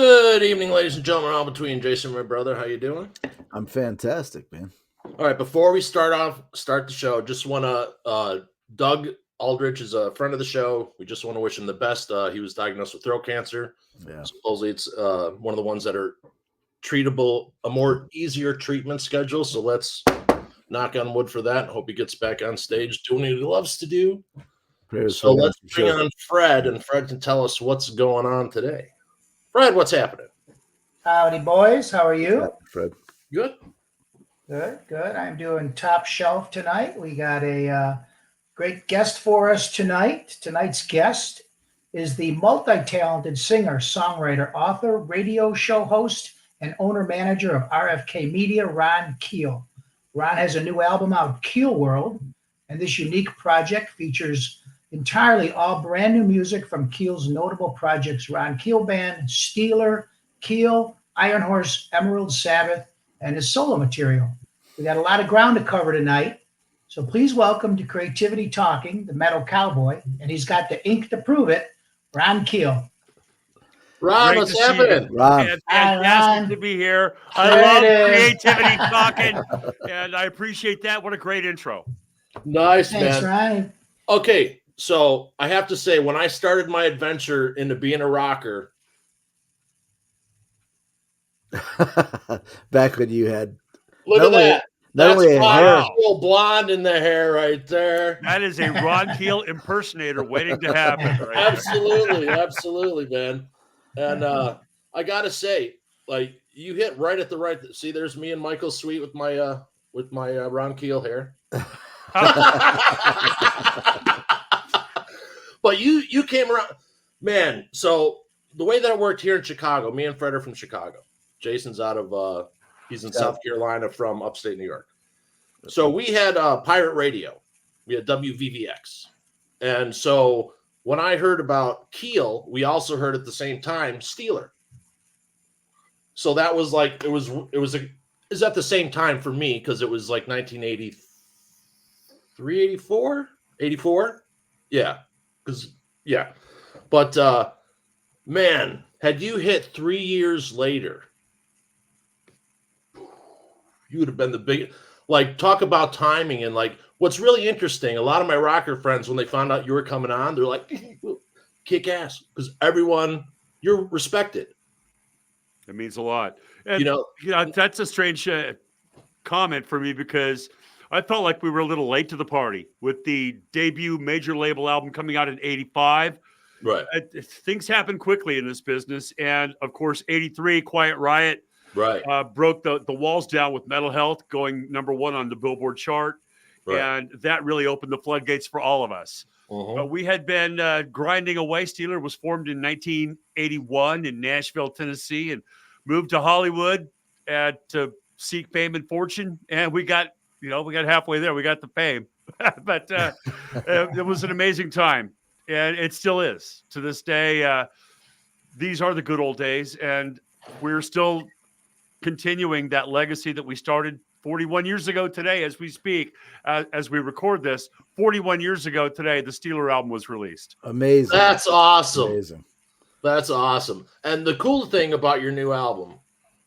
Good evening, ladies and gentlemen. All between Jason, my brother. How you doing? I'm fantastic, man. All right. Before we start the show. Just want to. Doug Aldrich is a friend of the show. We just want to wish him the best. He was diagnosed with throat cancer. Yeah. Supposedly, it's one of the ones that are treatable, a more easier treatment schedule. So let's knock on wood for that. Hope he gets back on stage doing what he loves to do. So let's bring on Fred, and Fred can tell us what's going on today. Fred, what's happening? Howdy, boys. How are you? Fred. Good. Good. I'm doing top shelf tonight. We got a great guest for us tonight. Tonight's guest is the multi-talented singer, songwriter, author, radio show host, and owner-manager of RFK Media, Ron Keel. Ron has a new album out, Keelworld, and this unique project features entirely all brand new music from Keel's notable projects, Ron Keel Band, Steeler, Keel, Iron Horse, Emerald Sabbath, and his solo material. We got a lot of ground to cover tonight, so please welcome to Creativity Talking, the Metal Cowboy, and he's got the ink to prove it, Ron Keel. Ron, what's happening? Ron. Fantastic to be here. I love Creativity Talking, and I appreciate that. What a great intro. Nice, Thanks, man. Ryan. Okay, so I have to say, when I started my adventure into being a rocker, back when you had look at that. Not only a hair, little blonde in the hair right there. That is a Ron Keel impersonator waiting to happen. Right absolutely, man. And I gotta say, like, you hit right at the right. See, there's me and Michael Sweet with my Ron Keel hair. But you came around, man. So the way that it worked here in Chicago, me and Fred are from Chicago. Jason's out of he's in South Carolina from upstate New York. So we had pirate radio. We had WVVX. And so when I heard about Keel, we also heard at the same time Steeler. So that was like it was at the same time for me because it was like 1983, 84. Yeah. But man, had you hit 3 years later, you would have been the big, like, talk about timing. And like, what's really interesting, a lot of my rocker friends, when they found out you were coming on, they're like, kick ass, because everyone, you're respected. It means a lot. And, that's a strange comment for me because I felt like we were a little late to the party with the debut major label album coming out in 85. Right. Things happen quickly in this business. And of course, 83, Quiet Riot. Right. Broke the walls down with Mental Health, going #1 on the Billboard chart. Right. And that really opened the floodgates for all of us. Uh-huh. We had been grinding away. Steeler was formed in 1981 in Nashville, Tennessee, and moved to Hollywood to seek fame and fortune. And we got halfway there. We got the fame. But it was an amazing time. And it still is. To this day, these are the good old days. And we're still continuing that legacy that we started 41 years ago today as we speak, as we record this. 41 years ago today, the Steeler album was released. Amazing. That's awesome. Amazing. That's awesome. And the cool thing about your new album,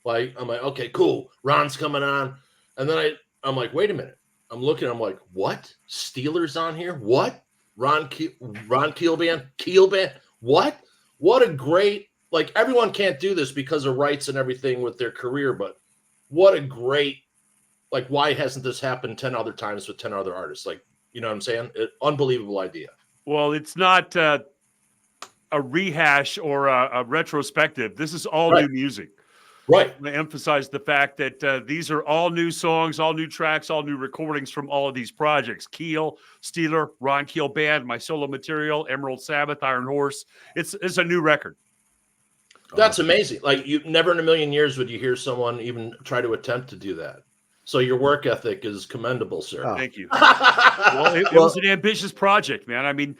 like, I'm like, okay, cool. Ron's coming on. And then I'm like, wait a minute. I'm looking, I'm like, what? Steelers on here? What? Ron Keel Band? Keel Band? What? What a great, like, everyone can't do this because of rights and everything with their career, but what a great, like, why hasn't this happened 10 other times with 10 other artists? Like, you know what I'm saying? Unbelievable idea. Well, it's not a rehash or a retrospective. This is all new music. Right. I emphasize the fact that these are all new songs, all new tracks, all new recordings from all of these projects. Keel, Steeler, Ron Keel Band, my solo material, Emerald Sabbath, Iron Horse. It's a new record. That's amazing. Like, you never in a million years would you hear someone even try to attempt to do that. So your work ethic is commendable, sir. Oh. Thank you. Well, it was an ambitious project, man. I mean,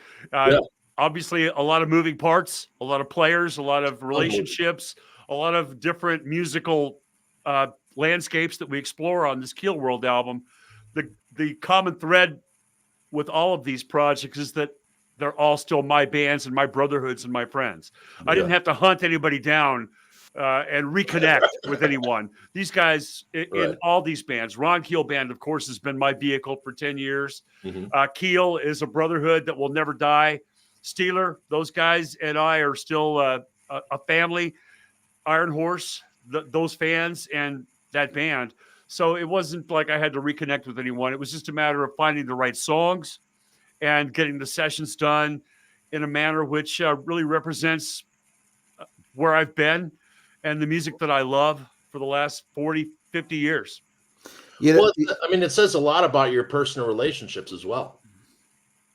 obviously a lot of moving parts, a lot of players, a lot of relationships, a lot of different musical landscapes that we explore on this Keelworld album. The common thread with all of these projects is that they're all still my bands and my brotherhoods and my friends. I didn't have to hunt anybody down and reconnect with anyone. These guys in Right. all these bands, Ron Keel Band, of course, has been my vehicle for 10 years. Mhm. Keel is a brotherhood that will never die. Steeler, those guys and I are still a family. Iron Horse, those fans and that band. So it wasn't like I had to reconnect with anyone. It was just a matter of finding the right songs and getting the sessions done in a manner which really represents where I've been and the music that I love for the last 40, 50 years. You know, Well, I mean, it says a lot about your personal relationships as well.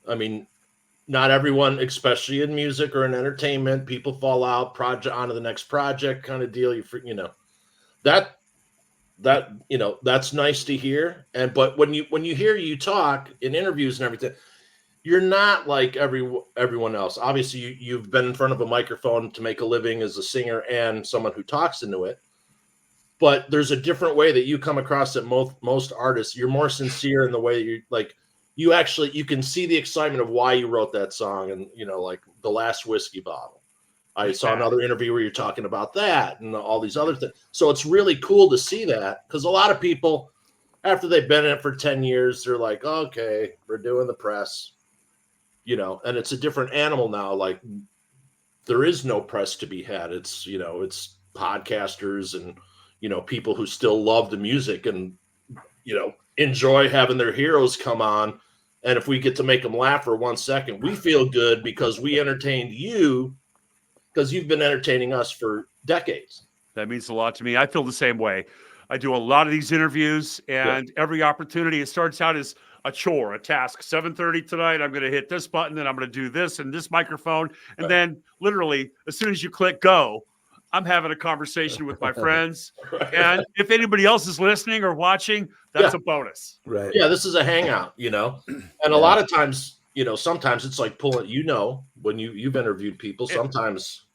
I mean, not everyone, especially in music or in entertainment, people fall out, project onto the next project kind of deal. You know, that that's nice to hear. And but when you hear you talk in interviews and everything, you're not like everyone else. Obviously, you've been in front of a microphone to make a living as a singer and someone who talks into it. But there's a different way that you come across that most artists. You're more sincere in the way you like. You can see the excitement of why you wrote that song, and like the last whiskey bottle. I saw another interview where you're talking about that and all these other things. So it's really cool to see that, because a lot of people, after they've been in it for 10 years, they're like, okay, we're doing the press, and it's a different animal now. Like, there is no press to be had. It's podcasters and, people who still love the music and, enjoy having their heroes come on. And if we get to make them laugh for 1 second, we feel good because we entertained you, because you've been entertaining us for decades. That means a lot to me. I feel the same way. I do a lot of these interviews, and every opportunity, it starts out as a chore, a task. 7:30 tonight, I'm going to hit this button, and I'm going to do this and this microphone. And then literally, as soon as you click go, I'm having a conversation with my friends. Right. And if anybody else is listening or watching, that's a bonus. right. Yeah, this is a hangout, and a lot of times, sometimes it's like pulling, when you've interviewed people, sometimes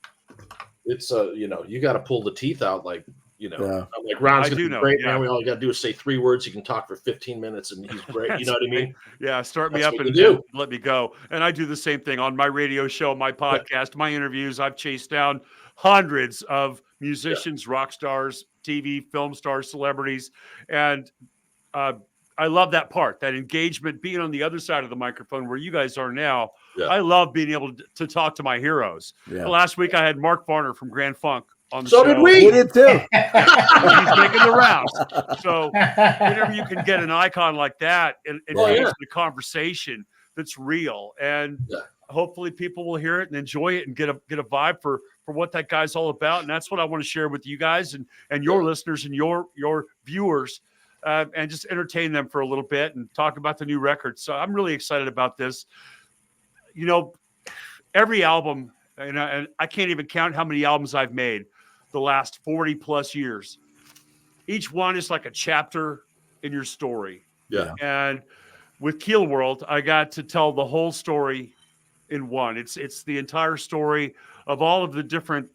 it's you got to pull the teeth out, like, like Ron's gonna be great, man. We all got to do is say 3 words. He can talk for 15 minutes and he's great. You know what I mean? Yeah, start me That's up what and you do. let me go. And I do the same thing on my radio show, my podcast, my interviews. I've chased down hundreds of musicians, rock stars, TV, film stars, celebrities. And I love that part, that engagement, being on the other side of the microphone where you guys are now. Yeah. I love being able to talk to my heroes. Yeah. Last week I had Mark Varner from Grand Funk on the show. So did we. We did too. He's making the rounds. So whenever you can get an icon like that and engage in a conversation that's real, and hopefully people will hear it and enjoy it and get a vibe for what that guy's all about. And that's what I want to share with you guys and your listeners and your viewers, and just entertain them for a little bit and talk about the new record. So I'm really excited about this. Every album, and I can't even count how many albums I've made the last 40 plus years. Each one is like a chapter in your story. Yeah. And with Keelworld, I got to tell the whole story in one. It's the entire story of all of the different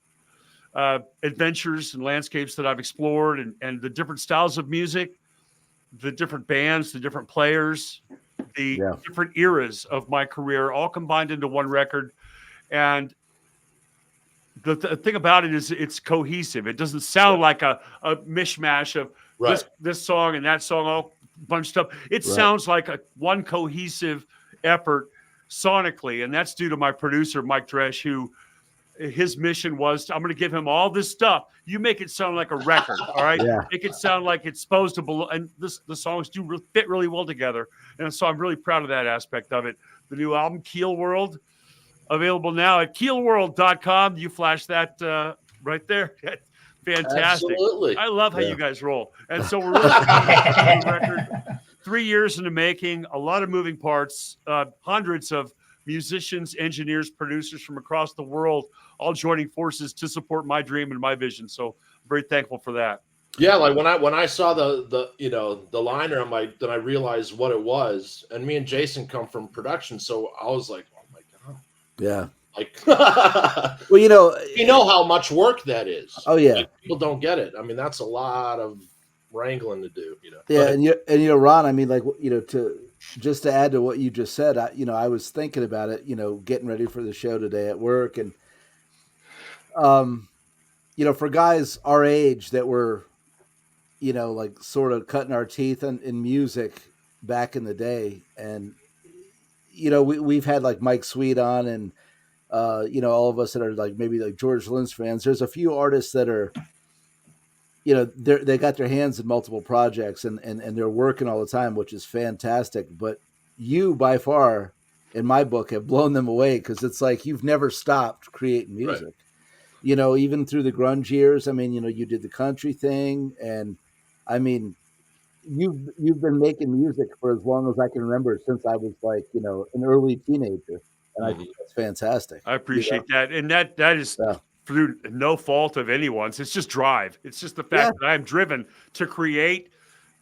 adventures and landscapes that I've explored, and the different styles of music, the different bands, the different players, the different eras of my career, all combined into one record. And the thing about it is it's cohesive. It doesn't sound like a mishmash of this song and that song, all bunched up. It sounds like one cohesive effort sonically. And that's due to my producer, Mike Dresch, who his mission was, I'm going to give him all this stuff. You make it sound like a record. All right. Make it sound like it's supposed to belong. And the songs do fit really well together. And so I'm really proud of that aspect of it. The new album, Keelworld, available now at keelworld.com. You flash that right there. Fantastic. Absolutely. I love how you guys roll. And so we're really proud of the record. 3 years in the making, a lot of moving parts, hundreds of musicians, engineers, producers from across the world, all joining forces to support my dream and my vision. So I'm very thankful for that. Yeah, like when I saw the liner, I'm like, then I realized what it was. And me and Jason come from production, so I was like, oh my God. Yeah. Like, well, you know how much work that is. Oh yeah. Like, people don't get it. I mean, that's a lot of wrangling to do. Yeah, and Ron, I mean, like, to add to what you just said, I was thinking about it, getting ready for the show today at work, and for guys our age that were, like sort of cutting our teeth in music back in the day. And, we've had like Mike Sweet on and, all of us that are like maybe like George Lynch fans. There's a few artists that are, they got their hands in multiple projects and they're working all the time, which is fantastic. But you by far, in my book, have blown them away because it's like you've never stopped creating music. Right. Even through the grunge years. I mean, you did the country thing, and I mean, you've been making music for as long as I can remember, since I was like, an early teenager, and I think that's fantastic. I appreciate that, and that is through no fault of anyone's. It's just drive. It's just the fact that I'm driven to create,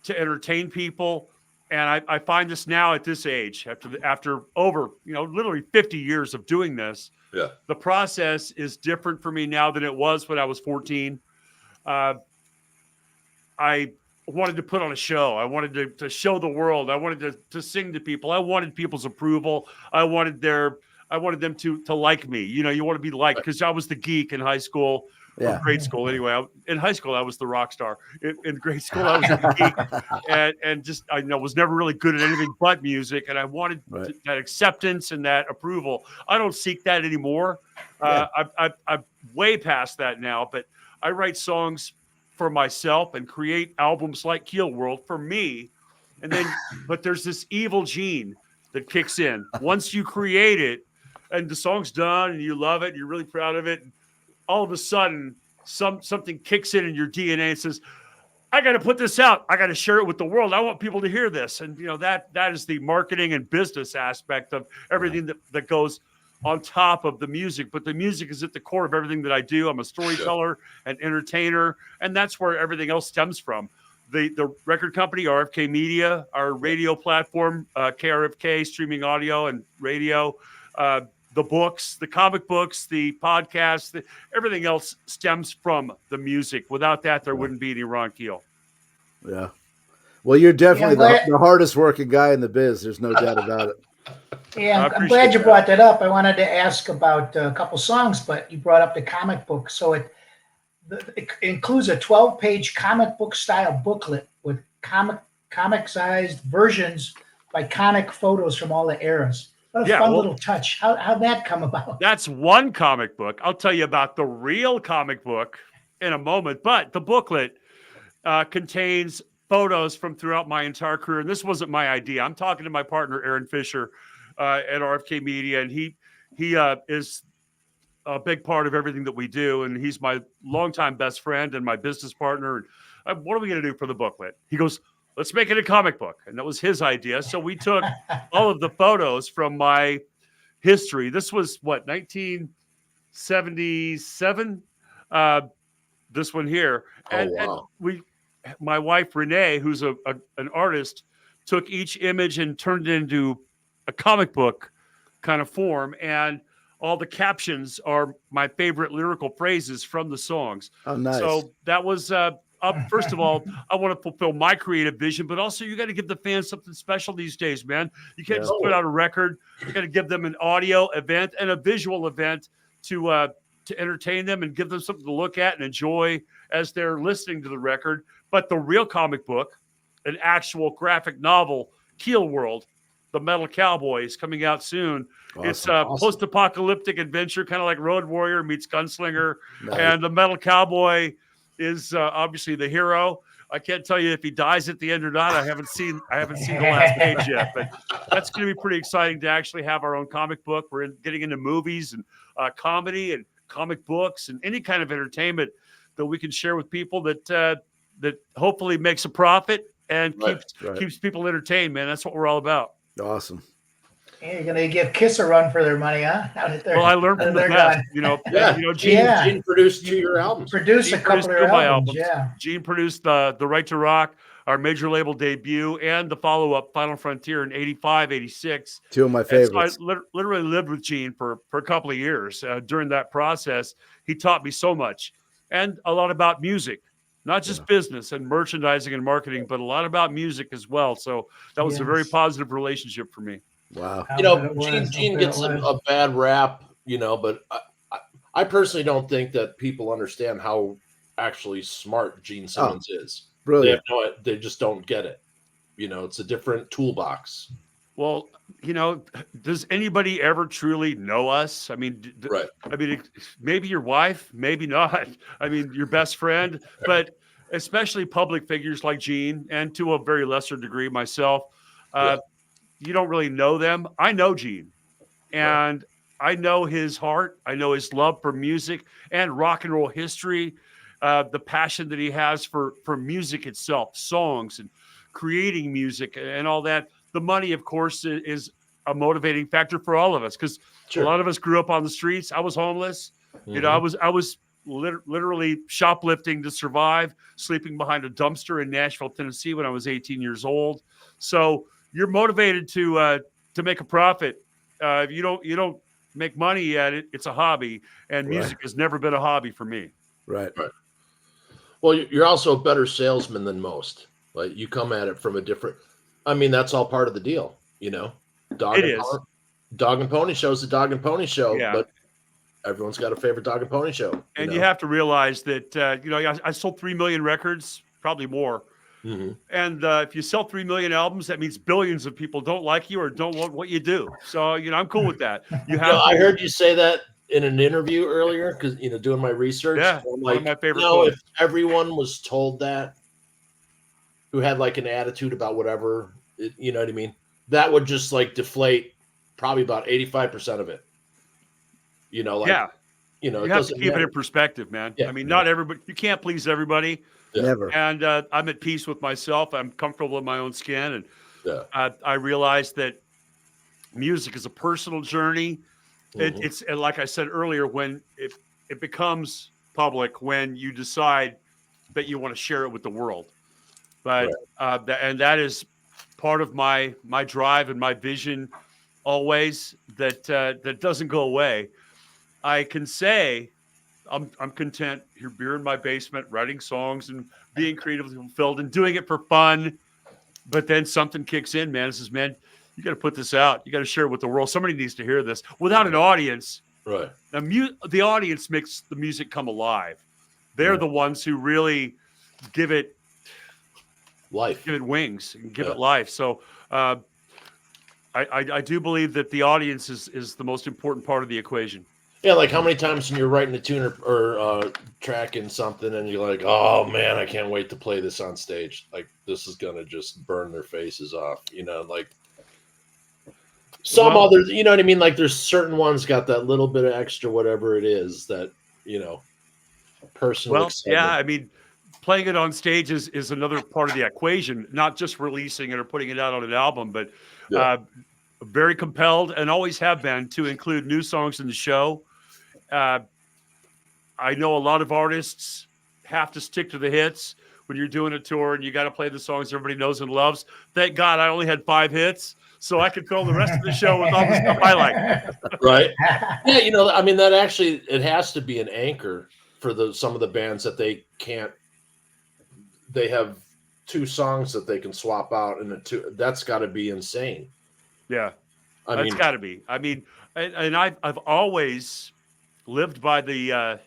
to entertain people. And I find this now at this age, after over, literally 50 years of doing this. Yeah. The process is different for me now than it was when I was 14. I wanted to put on a show. I wanted to show the world. I wanted to sing to people. I wanted people's approval. I wanted them to like me. You want to be liked, because I was the geek in high school. Or grade school, anyway. In high school, I was the rock star. In grade school, I was the geek, and just I was never really good at anything but music. And I wanted that acceptance and that approval. I don't seek that anymore. I'm way past that now. But I write songs for myself and create albums like Keelworld for me. And then, but there's this evil gene that kicks in once you create it, and the song's done, and you love it, and you're really proud of it. All of a sudden, something kicks in your DNA and says, I got to put this out. I got to share it with the world. I want people to hear this. And, that is the marketing and business aspect of everything that goes on top of the music. But the music is at the core of everything that I do. I'm a storyteller, an entertainer, and that's where everything else stems from. The record company, RFK Media, our radio platform, KRFK, streaming audio and radio, the books, the comic books, the podcasts, everything else stems from the music. Without that, there wouldn't be any Ron Keel. Yeah. Well, you're definitely the hardest working guy in the biz. There's no doubt about it. Yeah, I'm glad you brought that up. I wanted to ask about a couple songs, but you brought up the comic book. So it includes a 12-page comic book style booklet with comic-sized versions of iconic photos from all the eras. What a fun little touch. How'd that come about? That's one comic book. I'll tell you about the real comic book in a moment. But the booklet contains photos from throughout my entire career. And this wasn't my idea. I'm talking to my partner, Aaron Fisher, at RFK Media. And he is a big part of everything that we do. And he's my longtime best friend and my business partner. And what are we going to do for the booklet? He goes, let's make it a comic book. And that was his idea. So we took all of the photos from my history. This was 1977? This one here. And my wife, Renee, who's an artist, took each image and turned it into a comic book kind of form. And all the captions are my favorite lyrical phrases from the songs. Oh, nice. So that was... first of all, I want to fulfill my creative vision, but also you got to give the fans something special these days, man. You can't just put out a record. You got to give them an audio event and a visual event to entertain them and give them something to look at and enjoy as they're listening to the record. But the real comic book, an actual graphic novel, Keelworld, The Metal Cowboy, is coming out soon. Awesome. It's a post-apocalyptic adventure, kind of like Road Warrior meets Gunslinger. Nice. And the Metal Cowboy is obviously the hero. I can't tell you if he dies at the end or not. I haven't seen the last page yet, but that's going to be pretty exciting to actually have our own comic book. We're getting into movies and comedy and comic books and any kind of entertainment that we can share with people that hopefully makes a profit and keeps people entertained, man. That's what we're all about. Awesome. Hey, you're going to give Kiss a run for their money, huh? Well, I learned from the best. Gene produced 2 of your albums. Produced a couple of your albums. Yeah. Gene produced the Right to Rock, our major label debut, and the follow-up, Final Frontier, in 85, 86. 2 of my favorites. So I literally lived with Gene for a couple of years. During that process, he taught me so much, and a lot about music. Not just business and merchandising and marketing, but a lot about music as well. So that was a very positive relationship for me. Wow. Gene gets a bad rap, but I personally don't think that people understand how actually smart Gene Simmons is. Brilliant. They just don't get it. You know, it's a different toolbox. Well, you know, does anybody ever truly know us? I mean, Right. I mean, maybe your wife, maybe not. I mean, your best friend, but especially public figures like Gene, and to a very lesser degree myself, you don't really know them. I know Gene, and I know his heart. I know his love for music and rock and roll history, the passion that he has for music itself, songs and creating music and all that. The money, of course, is a motivating factor for all of us because a lot of us grew up on the streets. I was homeless. You know, I was literally shoplifting to survive, sleeping behind a dumpster in Nashville, Tennessee when I was 18 years old. So you're motivated to make a profit. If you don't make money at it, it's a hobby, and music has never been a hobby for me. Right. Well, you're also a better salesman than most. Like you come at it from a different. I mean, that's all part of the deal, you know. Dog and Pony Show is the Dog and Pony Show, but everyone's got a favorite Dog and Pony Show. And you have to realize that you know, I sold 3 million records, probably more. And if you sell 3 million albums, that means billions of people don't like you or don't want what you do. So, you know, I'm cool with that. I heard you say that in an interview earlier because, you know, doing my research. Yeah, I'm one of my favorite quotes. If everyone was told that, who had like an attitude about whatever, you know what I mean? That would just like deflate probably about 85% of it. You know, like, you know, you have to keep it in perspective, man. I mean, not everybody, you can't please everybody. Never. And I'm at peace with myself. I'm comfortable in my own skin. And I realize that music is a personal journey. It's and like I said earlier, when it becomes public, when you decide that you want to share it with the world. But and that is part of my drive and my vision always that doesn't go away. I can say I'm content here in my basement writing songs and being creatively fulfilled and doing it for fun. But then something kicks in, man. It says, man, you got to put this out. You got to share it with the world. Somebody needs to hear this without an audience. Right. The audience makes the music come alive. They're the ones who really give it life, give it wings, and give it life. So I do believe that the audience is the most important part of the equation. Yeah, like how many times when you're writing a tune or tracking something and you're like, oh man, I can't wait to play this on stage. Like this is gonna just burn their faces off, you know, like others, you know what I mean? Like there's certain ones got that little bit of extra whatever it is that, you know, personal excitement. I mean, playing it on stage is another part of the equation, not just releasing it or putting it out on an album, but very compelled and always have been to include new songs in the show. I know a lot of artists have to stick to the hits when you're doing a tour and you got to play the songs everybody knows and loves. Thank God I only had 5 hits, so I could fill the rest of the show with all the stuff I like. Right. Yeah, you know, I mean, that actually, it has to be an anchor for some of the bands that they have 2 songs that they can swap out, and that's got to be insane. Yeah, that's got to be. I mean, and I've always lived by the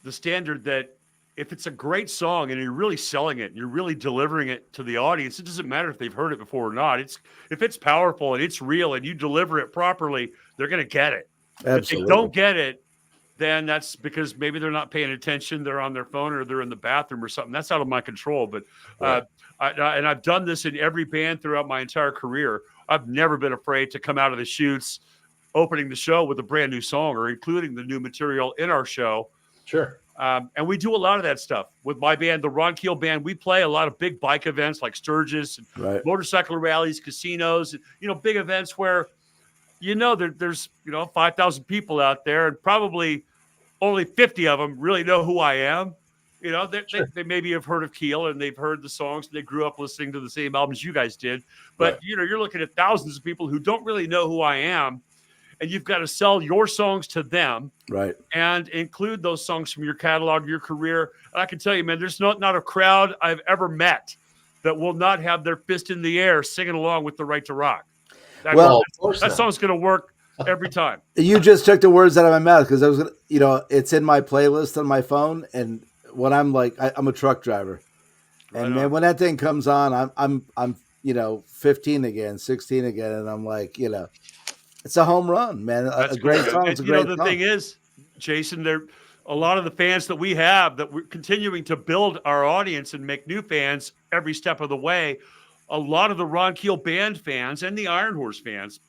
standard that if it's a great song and you're really selling it and you're really delivering it to the audience, it doesn't matter if they've heard it before or not. If it's powerful and it's real and you deliver it properly, they're going to get it. Absolutely. If they don't get it, then that's because maybe they're not paying attention. They're on their phone or they're in the bathroom or something. That's out of my control. But and I've done this in every band throughout my entire career. I've never been afraid to come out of the chutes, opening the show with a brand new song or including the new material in our show. Sure. And we do a lot of that stuff with my band, the Ron Keel Band. We play a lot of big bike events like Sturgis, and motorcycle rallies, casinos, and, big events where, there's 5,000 people out there and probably only 50 of them really know who I am. They maybe have heard of Keel and they've heard the songs. And they grew up listening to the same albums you guys did. But, you're looking at thousands of people who don't really know who I am. And you've got to sell your songs to them, right? And include those songs from your catalog, your career. And I can tell you, man, there's not a crowd I've ever met that will not have their fist in the air singing along with "The Right to Rock." That song's going to work every time. You just took the words out of my mouth because I was gonna, it's in my playlist on my phone, and when I'm like, I'm a truck driver, Right and man, on. when that thing comes on, I'm 15 again, 16 again, and I'm like, it's a home run, man. That's A great cool. song. And, It's a great the song. thing is, Jason, there a lot of the fans that we have that we're continuing to build our audience and make new fans every step of the way. A lot of the Ron Keel band fans and the Iron Horse fans,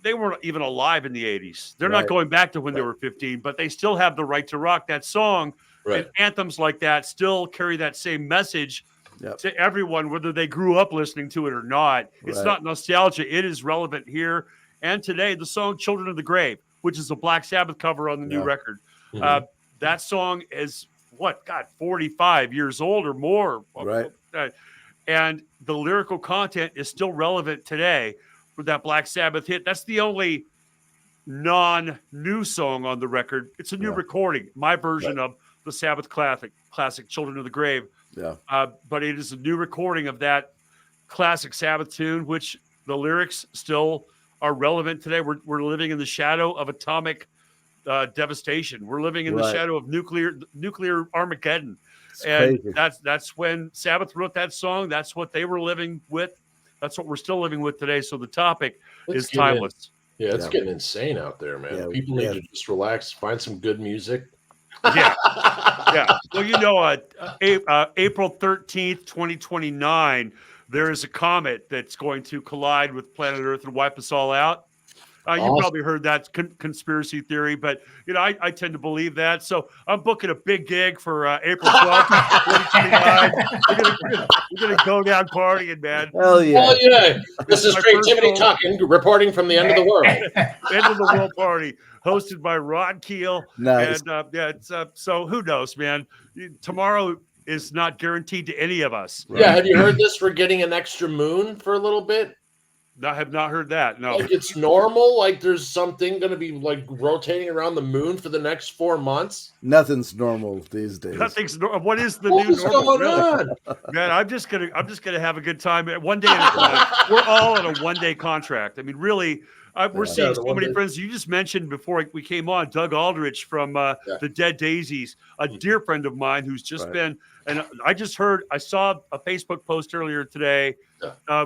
they weren't even alive in the 80s. They're not Right. going back to when they were 15, but they still have the right to rock. That song and anthems like that still carry that same message to everyone, whether they grew up listening to it or not. It's Right. not nostalgia. It is relevant here and today. The song Children of the Grave, which is a Black Sabbath cover on the new record. That song is 45 years old or more. Right. And the lyrical content is still relevant today for that Black Sabbath hit. That's the only non-new song on the record. It's a new recording, my version of the Sabbath classic Children of the Grave. Yeah. But it is a new recording of that classic Sabbath tune, which the lyrics still are relevant today. We're living in the shadow of atomic devastation. We're living in the shadow of nuclear Armageddon. It's and crazy. that's when Sabbath wrote that song. That's what they were living with. That's what we're still living with today. So the topic is timeless. It's getting insane out there, man. Yeah, People need to just relax, find some good music. Yeah. Well, April 13th, 2029, there is a comet that's going to collide with planet Earth and wipe us all out. You probably heard that conspiracy theory, but I tend to believe that. So I'm booking a big gig for April 12th, 2029. We're gonna go down partying, man. Hell yeah! Hell yeah! This is Creativity Talking, reporting from the end of the world. End of the world party, hosted by Ron Keel. Nice. And so who knows, man? Tomorrow is not guaranteed to any of us. Right? Yeah, have you heard this? We're getting an extra moon for a little bit. I have not heard that. No, like it's normal. Like there's something going to be like rotating around the moon for the next 4 months. Nothing's normal these days. Nothing's normal. What is the new normal? Going on? Man, I'm just gonna have a good time. One day at a time. We're all on a one-day contract. I mean, really, we're seeing so many friends. You just mentioned before we came on, Doug Aldrich from the Dead Daisies, a dear friend of mine who's just been. And I saw a Facebook post earlier today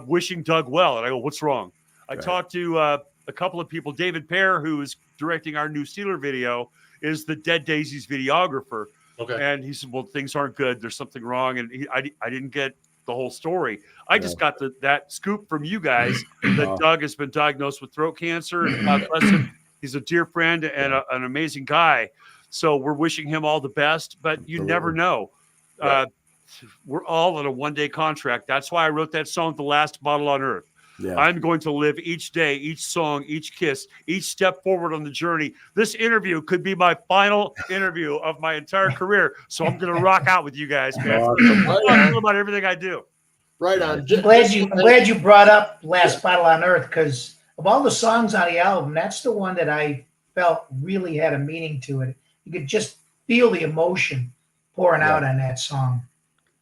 wishing Doug well. And I go, what's wrong? I talked to a couple of people. David Pear, who is directing our new Steeler video, is the Dead Daisies videographer. Okay. And he said, well, things aren't good. There's something wrong. And I didn't get the whole story. I just got that scoop from you guys that Doug has been diagnosed with throat cancer. And God bless him. He's a dear friend and an amazing guy. So we're wishing him all the best. But you never know. We're all on a one-day contract. That's why I wrote that song, The Last Bottle on Earth. Yeah. I'm going to live each day, each song, each kiss, each step forward on the journey. This interview could be my final interview of my entire career. So I'm going to rock out with you guys, man. I feel about everything I do. Right on. I'm glad you brought up Last Bottle on Earth, because of all the songs on the album, that's the one that I felt really had a meaning to it. You could just feel the emotion pouring out on that song.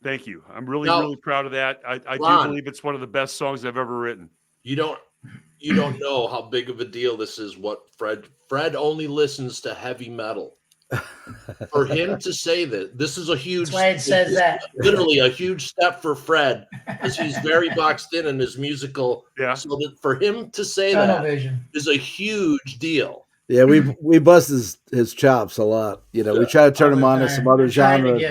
Thank you. I'm really proud of that. I do believe it's one of the best songs I've ever written. You don't know how big of a deal this is. What Fred only listens to heavy metal. For him to say that, this is a huge. That's why it says that. Literally a huge step for Fred, because he's very boxed in his musical. Yeah. So that for him to say Television. that is a huge deal. Yeah, we bust his chops a lot. We try to turn him on to some other genres.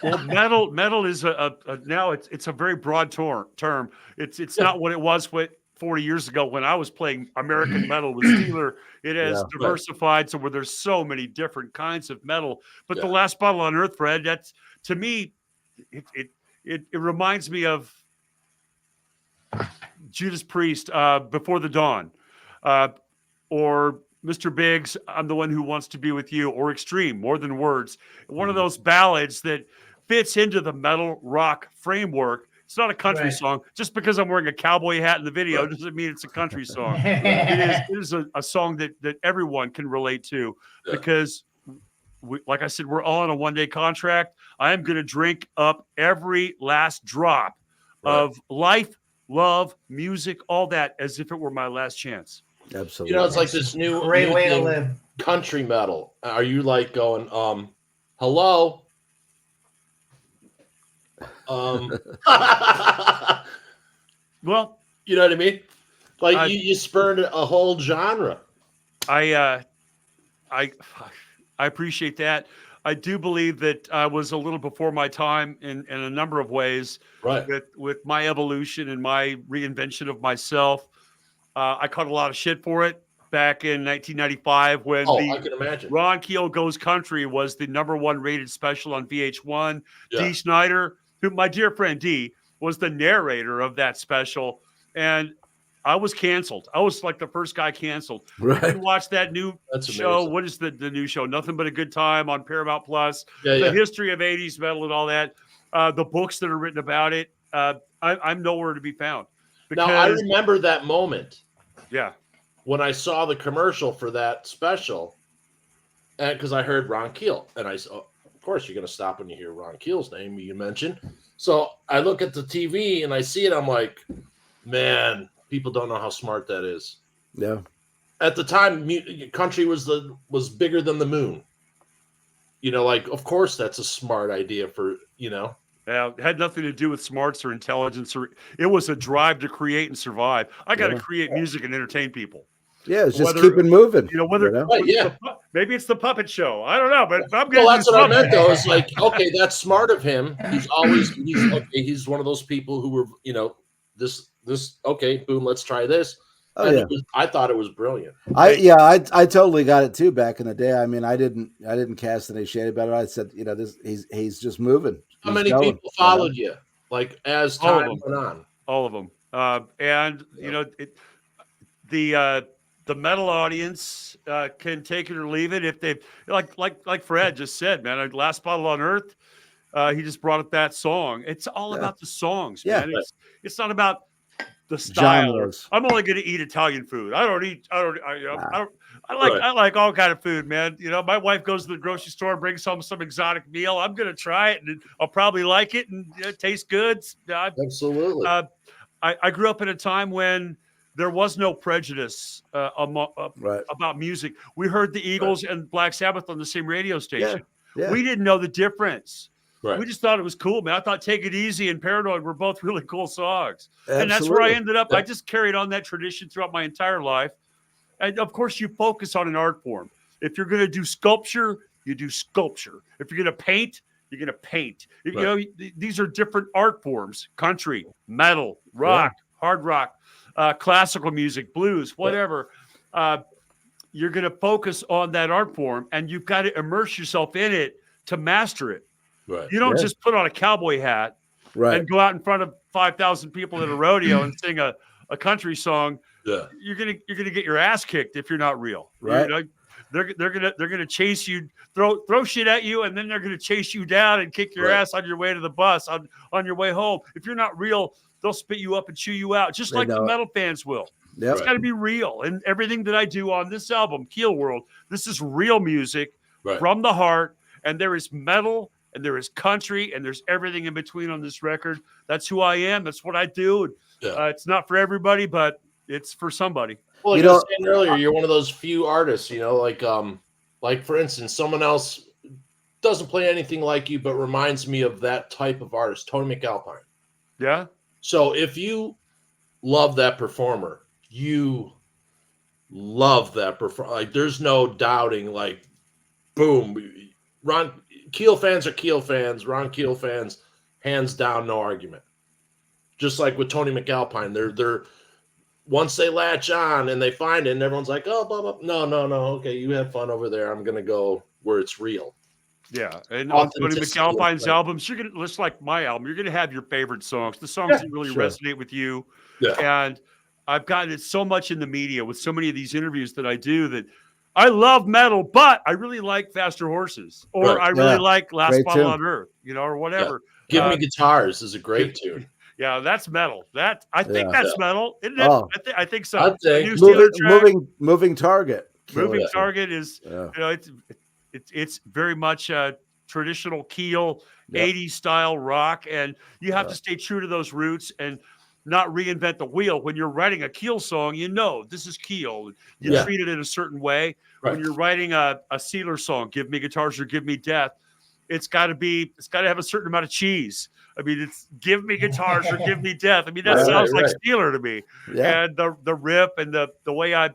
Well, metal is now it's a very broad term. It's not what it was 40 years ago when I was playing American metal with Steeler. It has diversified, so where there's so many different kinds of metal. But The Last Bottle on Earth, Fred, that's, to me, it reminds me of Judas Priest, Before the Dawn, or Mr. Biggs, I'm the One Who Wants to Be With You, or Extreme, More Than Words. One of those ballads that fits into the metal rock framework. It's not a country song. Just because I'm wearing a cowboy hat in the video doesn't mean it's a country song. It is a song that everyone can relate to because, like I said, we're all on a one-day contract. I am going to drink up every last drop of life, love, music, all that as if it were my last chance. Absolutely. You know, it's like this new way to thing, live. country metal. Are you like going, hello? Well, you know what I mean? Like you spurned a whole genre. I appreciate that. I do believe that I was a little before my time in a number of ways, Right. with my evolution and my reinvention of myself. I caught a lot of shit for it back in 1995 when I can imagine. Ron Keel Goes Country was the #1 rated special on VH1. Yeah. Dee Snider, who my dear friend Dee, was the narrator of that special, and I was canceled. I was like the first guy canceled. Right. You can watch that new That's show. amazing. What is the new show? Nothing But a Good Time on Paramount Plus. Yeah, the yeah. history of 80s metal and all that. The books that are written about it. I'm nowhere to be found. Now, I Because, remember that moment yeah, when I saw the commercial for that special, and because I heard Ron Keel, and I said, of course, you're going to stop when you hear Ron Keel's name you mentioned. So I look at the TV and I see it. I'm like, man, people don't know how smart that is. Yeah. At the time, country was bigger than the moon. You know, like, of course, that's a smart idea for, you know. it had nothing to do with smarts or intelligence, or it was a drive to create and survive. I got to create music and entertain people. Yeah, it's just keeping moving. You know, whether Right, yeah. maybe it's the puppet show. I don't know, but I'm Well, going that's what I meant, though. It's like, okay, that's smart of him. He's one of those people who were, you know, this okay, boom, let's try this. Oh, and yeah. I thought it was brilliant. I totally got it too back in the day. I mean, I didn't cast any shade about it. I said, you know, he's just moving. How many people followed you? Like as time went on, all of them, and you know, the metal audience can take it or leave it if they like Fred just said, man. Last Bottle on Earth, he just brought up that song. It's all about the songs, man. It's not about the style. Genres. I'm only going to eat Italian food. I like all kind of food, man. You know, my wife goes to the grocery store and brings home some exotic meal. I'm going to try it and I'll probably like it and it tastes good. Absolutely. I grew up in a time when there was no prejudice about music. We heard the Eagles and Black Sabbath on the same radio station. Yeah. We didn't know the difference. Right. We just thought it was cool, man. I thought Take It Easy and Paranoid were both really cool songs. Absolutely. And that's where I ended up. Yeah. I just carried on that tradition throughout my entire life. And of course, you focus on an art form. If you're going to do sculpture, you do sculpture. If you're going to paint, you're going to paint. Right. You know, these are different art forms: country, metal, rock, hard rock, classical music, blues, whatever. You're going to focus on that art form, and you've got to immerse yourself in it to master it. Right. You don't just put on a cowboy hat and go out in front of 5,000 people at a rodeo and sing a country song. Yeah. You're gonna get your ass kicked if you're not real. Right. You know, they're gonna chase you, throw shit at you, and then they're gonna chase you down and kick your ass on your way to the bus, on your way home. If you're not real, they'll spit you up and chew you out, just like the metal fans will. Yep. It's got to be real. And everything that I do on this album, Keelworld, this is real music from the heart. And there is metal and there is country and there's everything in between on this record. That's who I am. That's what I do. It's not for everybody, but it's for somebody. Well, like I was saying earlier, you're one of those few artists, you know, like for instance, someone else doesn't play anything like you, but reminds me of that type of artist, Tony McAlpine. Yeah. So if you love that performer, you love that performer. Like there's no doubting, like, boom. Ron Keel fans are Keel fans. Ron Keel fans, hands down, no argument. Just like with Tony McAlpine, they're once they latch on and they find it, and everyone's like, oh, blah, blah. No. Okay, you have fun over there. I'm gonna go where it's real. Yeah, and on Tony McAlpine's albums, you're gonna, just like my album, you're gonna have your favorite songs, the songs that really resonate with you. Yeah. And I've gotten it so much in the media with so many of these interviews that I do that I love metal, but I really like Faster Horses, or I really like Last Bottle on Earth, you know, or whatever. Give Me Guitars is a great tune. Yeah, that's metal. I think that's metal, isn't it? Oh. I think so. I think moving target. Moving Target is you know, it's very much traditional Keel 80s style rock, and you have to stay true to those roots. And not reinvent the wheel. When you're writing a Keel song, you know this is Keel. You Yeah. treat it in a certain way. Right. When you're writing a Steeler song, "Give Me Guitars or Give Me Death," it's got to have a certain amount of cheese. I mean, it's "Give Me Guitars or Give Me Death." I mean, that sounds like Steeler to me. Yeah. And the riff and the way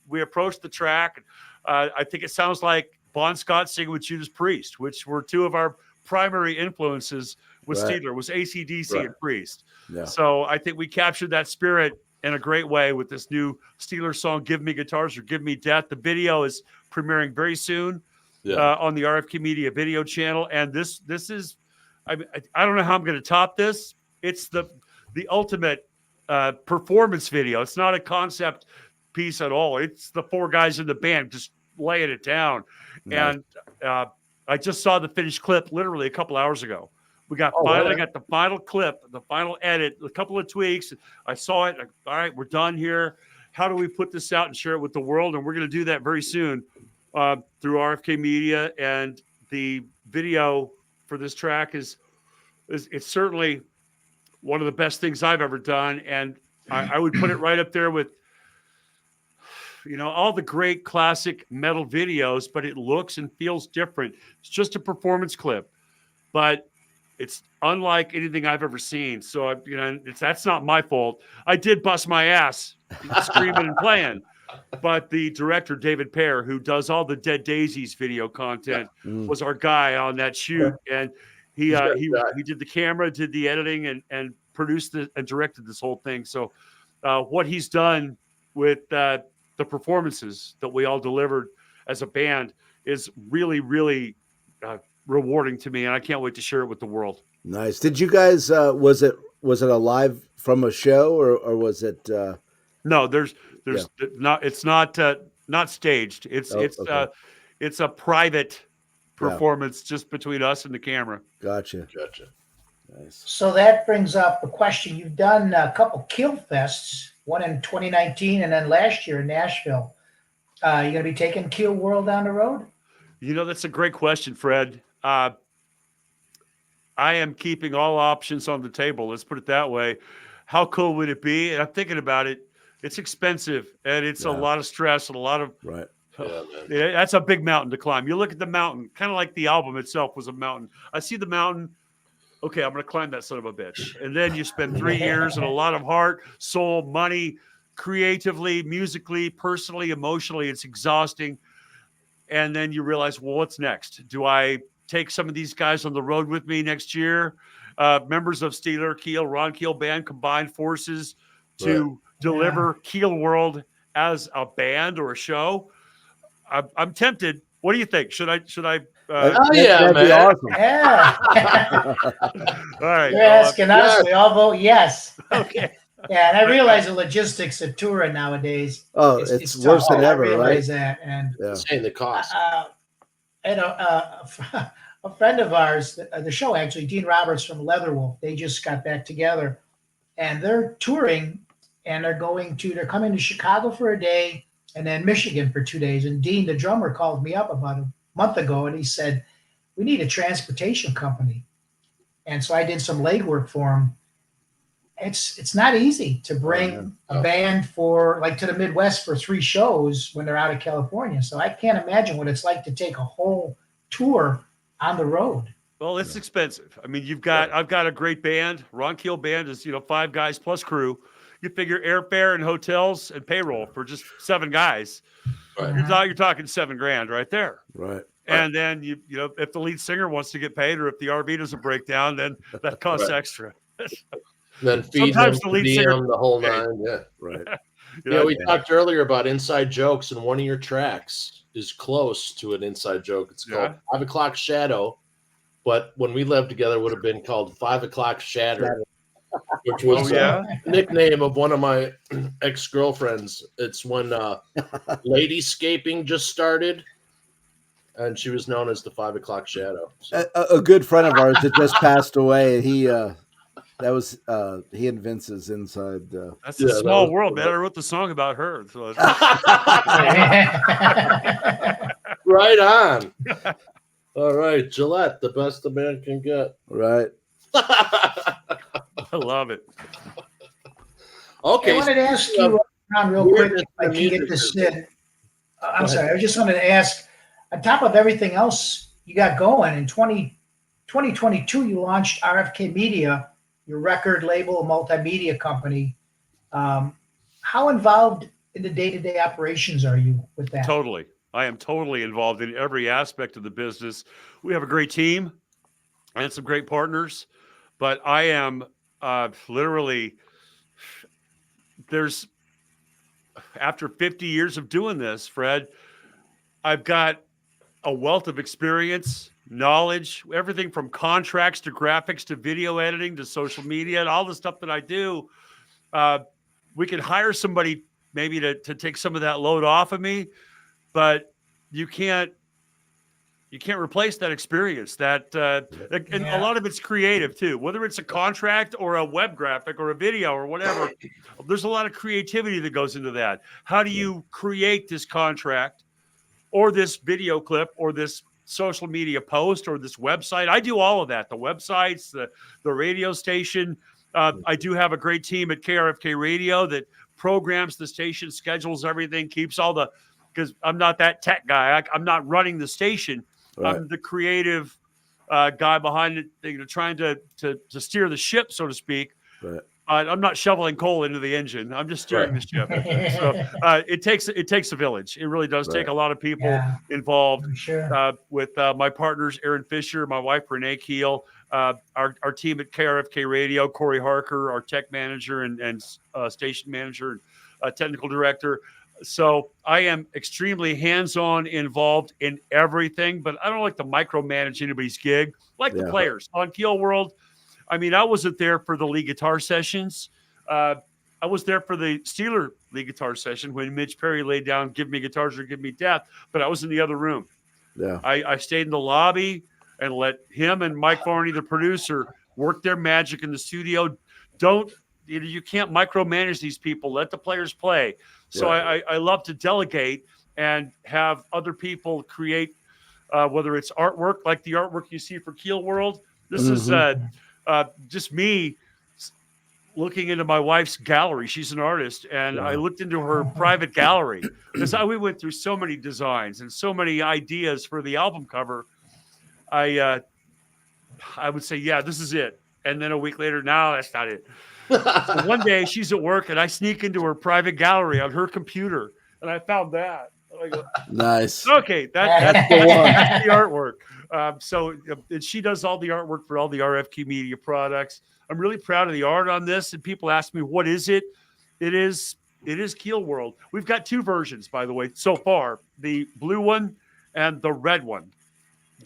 we approach the track, I think it sounds like Bon Scott singing with Judas Priest, which were two of our primary influences with Steeler, was AC/DC and Priest. Yeah. So I think we captured that spirit in a great way with this new Steeler song, "Give Me Guitars or Give Me Death." The video is premiering very soon on the RFK Media video channel. And this is, I don't know how I'm going to top this. It's the ultimate performance video. It's not a concept piece at all. It's the four guys in the band just laying it down. Nice. And I just saw the finished clip literally a couple hours ago. We got got the final clip, the final edit, a couple of tweaks. I saw it. All right, we're done here. How do we put this out and share it with the world? And we're going to do that very soon through RFK Media. And the video for this track is it's certainly one of the best things I've ever done. And I would put it right up there with, all the great classic metal videos, but it looks and feels different. It's just a performance clip, but it's unlike anything I've ever seen. So, that's not my fault. I did bust my ass screaming and playing, but the director, David Pear, who does all the Dead Daisies video content, was our guy on that shoot. And he did the camera, did the editing, and produced and directed this whole thing. So what he's done with the performances that we all delivered as a band is really, really rewarding to me, and I can't wait to share it with the world. Nice. Did you guys? Was it a live from a show, or was it? No, there's not. It's not staged. It's a private performance just between us and the camera. Gotcha. Nice. So that brings up a question. You've done a couple Keel Fests, one in 2019 and then last year in Nashville. You going to be taking Keelworld down the road? That's a great question, Fred. I am keeping all options on the table. Let's put it that way. How cool would it be? And I'm thinking about it. It's expensive, and it's a lot of stress and a lot of that's a big mountain to climb. You look at the mountain, kind of like the album itself was a mountain. I see the mountain. Okay, I'm going to climb that son of a bitch. And then you spend 3 years and a lot of heart, soul, money, creatively, musically, personally, emotionally. It's exhausting. And then you realize, well, what's next? Do I take some of these guys on the road with me next year? Members of Steeler, Keel, Ron Keel Band combined forces to deliver Keelworld as a band or a show. I'm tempted. What do you think? Should I? That'd be awesome. Yeah. All right. You're asking us. We all vote yes. Okay. Yeah, and I realize the logistics of touring nowadays. Oh, it's worse tough. than ever, I realize right? that, and Saying the cost. A friend of ours, the show actually, Dean Roberts from Leatherwolf, they just got back together, and they're touring, and they're coming to Chicago for a day, and then Michigan for 2 days. And Dean, the drummer, called me up about a month ago, and he said, "We need a transportation company." And so I did some legwork for him. It's not easy to bring a band to the Midwest for 3 shows when they're out of California. So I can't imagine what it's like to take a whole tour on the road. Well, it's expensive. I mean, I've got a great band. Ron Keel Band is 5 guys plus crew. You figure airfare and hotels and payroll for just 7 guys. Right. You're talking $7,000 right there. Right. And then if the lead singer wants to get paid, or if the RV doesn't break down, then that costs extra. Then feed sometimes them, the lead singer, the whole 9. Yeah. Right. We talked earlier about inside jokes, and one of your tracks is close to an inside joke. It's called 5 O'Clock Shadow, but when we lived together, it would have been called 5 O'Clock Shatter, which was a nickname of one of my ex-girlfriends. It's when Ladyscaping just started, and she was known as the 5 O'Clock Shadow. So. A good friend of ours that just passed away. He and Vince's inside. That's a small world, man. I wrote the song about her. So right on. All right, Gillette, the best a man can get. Right. I love it. Okay. I wanted to ask you, Ron, real quick, if I can get this in. I'm sorry. I just wanted to ask, on top of everything else you got going in 2022, you launched RFK Media, your record label, multimedia company. How involved in the day-to-day operations are you with that? Totally. I am totally involved in every aspect of the business. We have a great team and some great partners, but I am literally, there's, after 50 years of doing this, Fred, I've got a wealth of experience, knowledge, everything from contracts to graphics to video editing to social media and all the stuff that I do. We could hire somebody maybe to take some of that load off of me, but you can't replace that experience. And a lot of it's creative too, whether it's a contract or a web graphic or a video or whatever. There's a lot of creativity that goes into that. How do you create this contract or this video clip or this social media post or this website? I do all of that. The websites, the radio station. I do have a great team at KRFK Radio that programs the station, schedules everything, keeps all the, because I'm not that tech guy. I'm not running the station. Right. I'm the creative guy behind it, trying to steer the ship, so to speak. Right. I'm not shoveling coal into the engine. I'm just steering the ship. So it takes a village. It really does take a lot of people involved. With my partners, Aaron Fisher, my wife, Renee Keel, our team at KRFK Radio, Corey Harker, our tech manager and station manager and technical director. So I am extremely hands-on involved in everything, but I don't like to micromanage anybody's gig like the players on Keelworld. I mean, I wasn't there for the lead guitar sessions. I was there for the Steeler lead guitar session when Mitch Perry laid down, "Give me guitars or give me death," but I was in the other room. Yeah, I stayed in the lobby and let him and Mike Varney, the producer, work their magic in the studio. You can't micromanage these people. Let the players play. So I love to delegate and have other people create, whether it's artwork like the artwork you see for Keelworld. This is just me looking into my wife's gallery. She's an artist, and I looked into her private gallery because we went through so many designs and so many ideas for the album cover. I would say, yeah, this is it. And then a week later, no, that's not it. So one day she's at work and I sneak into her private gallery on her computer and I found that. I go, nice. Okay, that's the one. That's the artwork. So she does all the artwork for all the RFK Media products. I'm really proud of the art on this. And people ask me, what is it? It is Keelworld. We've got two versions, by the way, so far. The blue one and the red one.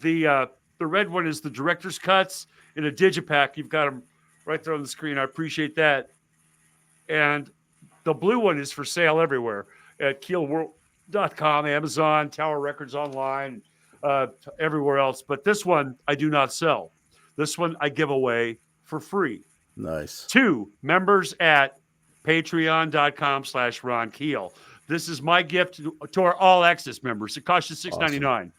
The red one is the director's cuts in a digipack. You've got them right there on the screen. I appreciate that. And the blue one is for sale everywhere at keelworld.com, Amazon, Tower Records online, everywhere else. But this one I do not sell. This one I give away for free. Nice. To members at patreon.com/Ron Keel. This is my gift to our all access members. It costs you $6.99. Awesome.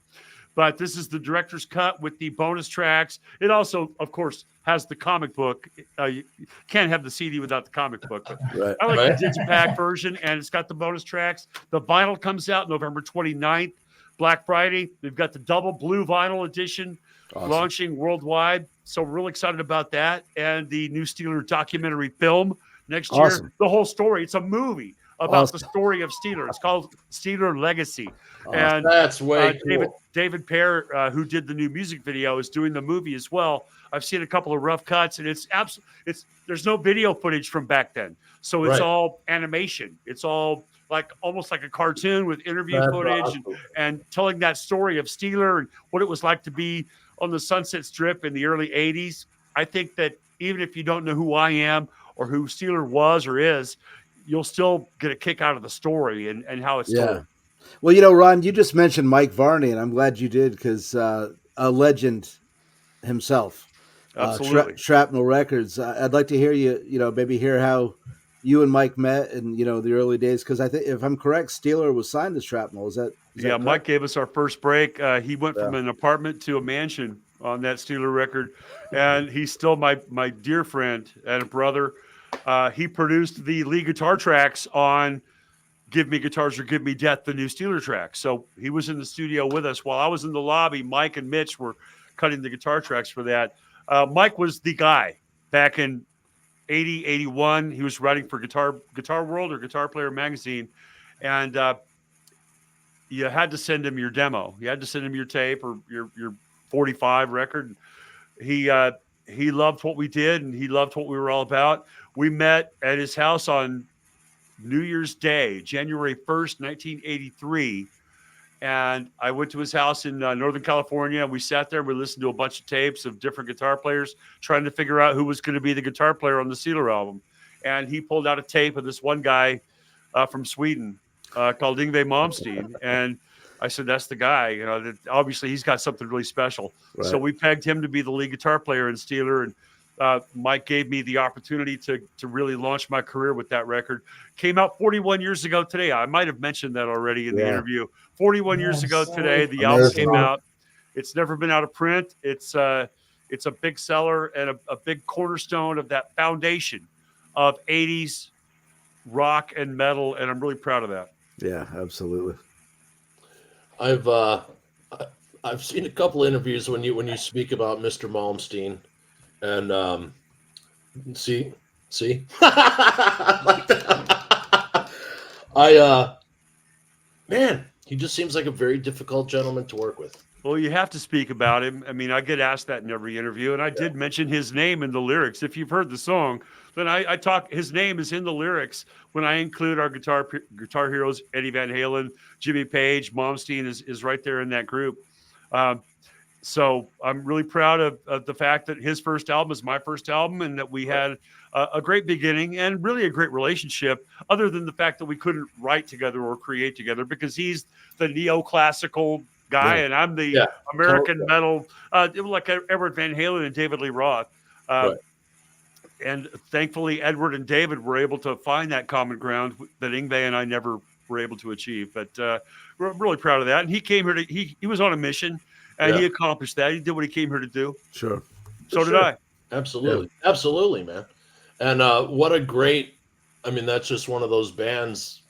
But this is the director's cut with the bonus tracks. It also, of course, has the comic book. You can't have the CD without the comic book. But I like the digipack version, and it's got the bonus tracks. The vinyl comes out November 29th, Black Friday. We've got the double blue vinyl edition launching worldwide. So we're really excited about that. And the new Steeler documentary film next year. The whole story. It's a movie about the story of Steeler. It's called Steeler Legacy. And that's way cool. David Pear, who did the new music video, is doing the movie as well. I've seen a couple of rough cuts, and there's no video footage from back then. So it's all animation. It's all almost like a cartoon with interview footage and telling that story of Steeler and what it was like to be on the Sunset Strip in the early 80s. I think that even if you don't know who I am or who Steeler was or is, you'll still get a kick out of the story and how it's told. Well, Ron, you just mentioned Mike Varney, and I'm glad you did because a legend himself. Absolutely. Shrapnel Records. I'd like to hear you, maybe hear how you and Mike met in, the early days. Because I think, if I'm correct, Steeler was signed to Shrapnel. Is that correct? Mike gave us our first break. He went from an apartment to a mansion on that Steeler record. And he's still my dear friend and brother. He produced the lead guitar tracks on Give Me Guitars or Give Me Death, the new Steeler track. So he was in the studio with us while I was in the lobby. Mike and Mitch were cutting the guitar tracks for that. Mike was the guy back in 80, 81. He was writing for Guitar World or Guitar Player magazine. And you had to send him your demo. You had to send him your tape or your 45 record. He loved what we did, and he loved what we were all about. We met at his house on New Year's Day, January 1st, 1983. And I went to his house in Northern California, and we sat there and we listened to a bunch of tapes of different guitar players trying to figure out who was going to be the guitar player on the Steeler album. And he pulled out a tape of this one guy from Sweden called Yngwie Malmsteen. And I said, that's the guy. You know, that obviously he's got something really special. Right. So we pegged him to be the lead guitar player in Steeler. And Mike gave me the opportunity to really launch my career with that record. Came out 41 years ago today. I might have mentioned that already in the interview. 41 years ago today, the album came out. It's never been out of print. It's a big seller and a big cornerstone of that foundation of 80s rock and metal, and I'm really proud of that. Yeah, absolutely. I've seen a couple interviews when you speak about Mr. Malmsteen, and see, man, he just seems like a very difficult gentleman to work with. Well, you have to speak about him. I mean, I get asked that in every interview, and I did mention his name in the lyrics. If you've heard the song, then I talk. His name is in the lyrics when I include our guitar heroes: Eddie Van Halen, Jimmy Page, Malmsteen is right there in that group. So I'm really proud of the fact that his first album is my first album, and that we had a great beginning and really a great relationship, other than the fact that we couldn't write together or create together, because he's the neoclassical guy, and I'm the American metal, like Edward Van Halen and David Lee Roth. And thankfully, Edward and David were able to find that common ground that Yngwie and I never were able to achieve. But we're really proud of that. And he came here he was on a mission, and he accomplished that. He did what he came here to do. Sure. So did I. Absolutely. Yeah. Absolutely, man. And what a great, I mean, that's just one of those bands,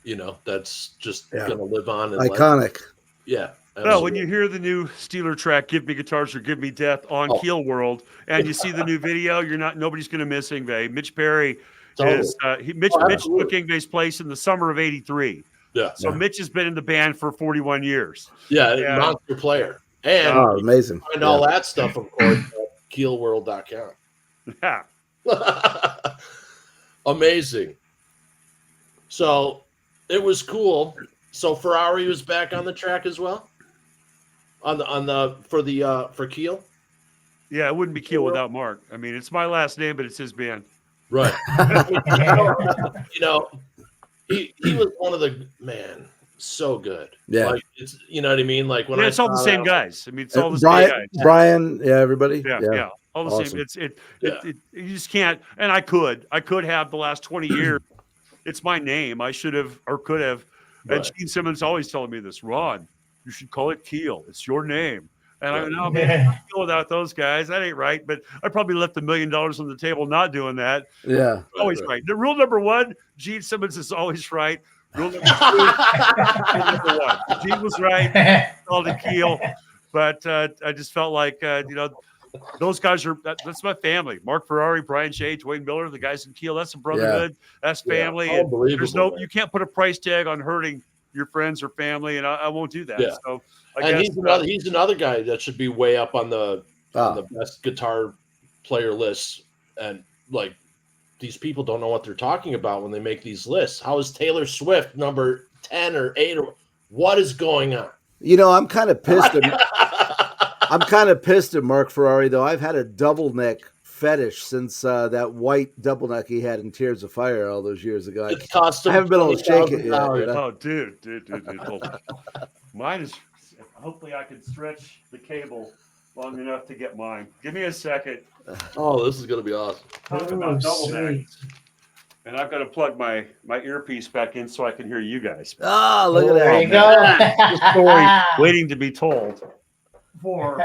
you know, that's just going to live on. Iconic. Yeah. Well, when you hear the new Steeler track, "Give Me Guitars or Give Me Death" on Keelworld, and you see the new video, nobody's going to miss Yngwie. Mitch Perry is Mitch took Yngwie's place in the summer of '83. Yeah. So Mitch has been in the band for 41 years. Yeah, monster player. And amazing. Find all that stuff, of course, at keelworld.com. Yeah. Amazing. So it was cool. So Ferrari was back on the track as well? For Keel? Yeah, it wouldn't be Keel without Mark. I mean, it's my last name, but it's his band. Right. You know, he was one of the so good. Yeah. Like, it's, you know what I mean? Like when it's all the same guys. I mean, it's all the same guys. Brian, everybody. Yeah. All the awesome. same. You just can't. And I could have the last 20 years. It's my name. I should have or could have. And Gene Simmons always telling me this, Ron, you should call it Keel. It's your name. And I go, no, man, I go without those guys. That ain't right. But I probably left $1 million on the table not doing that. Yeah. Always right. The rule number one, Gene Simmons is always right. Rule number two, rule number one. Gene was right. Called it Keel. But I just felt like, those guys that's my family. Mark Ferrari, Brian Shea, Dwayne Miller, the guys in Keel. That's a brotherhood. That's family. Yeah. And there's you can't put a price tag on hurting your friends or family, and I won't do that. Yeah. So he's another guy that should be way up on the best guitar player lists. And like, these people don't know what they're talking about when they make these lists. How is Taylor Swift number 10 or 8? What is going on? You know, I'm kind of pissed. I'm kind of pissed at Mark Ferrari, though. I've had a double neck fetish since that white double neck he had in Tears of Fire all those years ago. I haven't been able to shake it yet. Oh, dude. Mine is. Hopefully, I can stretch the cable long enough to get mine. Give me a second. Oh, this is going to be awesome. Talk about double necks. And I've got to plug my earpiece back in so I can hear you guys. Ah, look at that. There you go. The story waiting to be told for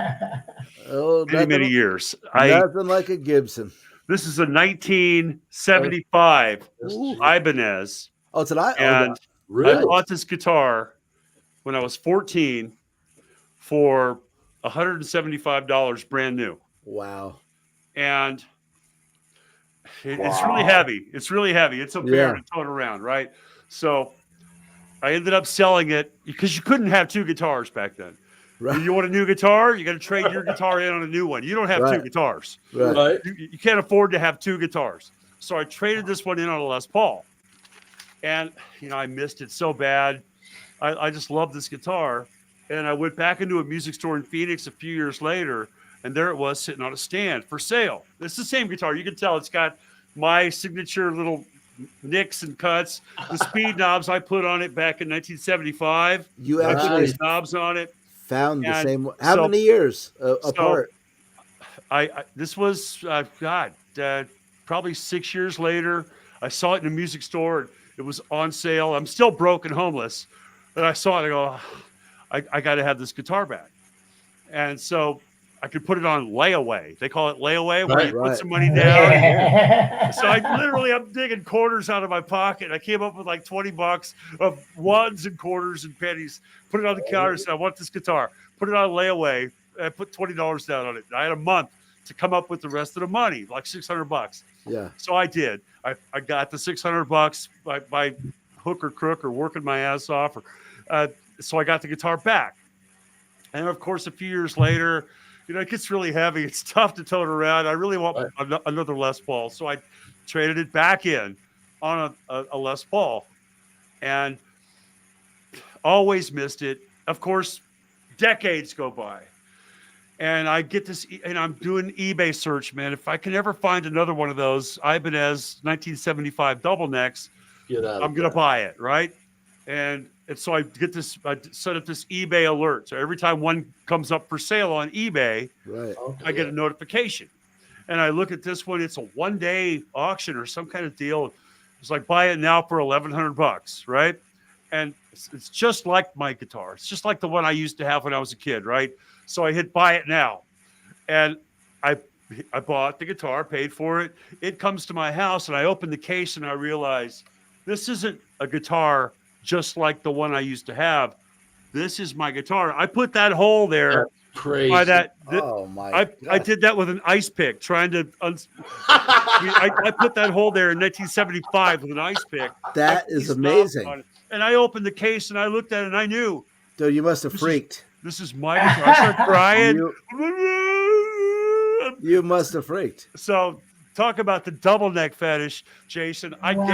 many years. Nothing like a Gibson. This is a 1975 Ooh. Ibanez. Oh, it's an I. And Oh, I Really? bought this guitar when I was 14 for $175 brand new. wow. And it's really heavy. It's really heavy. It's a bear to tote around, right? So I ended up selling it because you couldn't have two guitars back then. Right. You want a new guitar? You got to trade your guitar in on a new one. You don't have two guitars. Right. You can't afford to have two guitars. So I traded this one in on a Les Paul. And, I missed it so bad. I just love this guitar. And I went back into a music store in Phoenix a few years later, and there it was sitting on a stand for sale. It's the same guitar. You can tell it's got my signature little nicks and cuts. The speed knobs I put on it back in 1975. You I put actually these knobs on it. found the same one. How many years apart? This was probably 6 years later. I saw it in a music store. It was on sale. I'm still broke and homeless, but I saw it. I go, I got to have this guitar back, and so I could put it on layaway. They call it layaway, where you put some money down. So I'm digging quarters out of my pocket. I came up with like $20 of ones and quarters and pennies. Put it on the counter and said, I want this guitar. Put it on layaway. I put $20 down on it. I had a month to come up with the rest of the money, like $600. Yeah. So I did. I got the $600 by hook or crook or working my ass off. So I got the guitar back. And of course, a few years later, it gets really heavy. It's tough to tote around. I really want another Les Paul. So I traded it back in on a Les Paul and always missed it. Of course, decades go by. And I get this, and I'm doing eBay search, man. If I can ever find another one of those Ibanez 1975 double necks, I'm going to buy it, right? And so I set up this eBay alert. So every time one comes up for sale on eBay, I get a notification. And I look at this one. It's a one-day auction or some kind of deal. It's like, buy it now for $1,100, right? And it's just like my guitar. It's just like the one I used to have when I was a kid, right? So I hit buy it now. And I bought the guitar, paid for it. It comes to my house, and I open the case, and I realize this isn't a guitar just like the one I used to have. This is my guitar. I put that hole there. That's crazy. I did that with an ice pick, trying to. I put that hole there in 1975 with an ice pick. That is amazing. And I opened the case and I looked at it and I knew. Dude, you must have freaked. This is my guitar. I started crying. You must have freaked. So talk about the double neck fetish, Jason. I get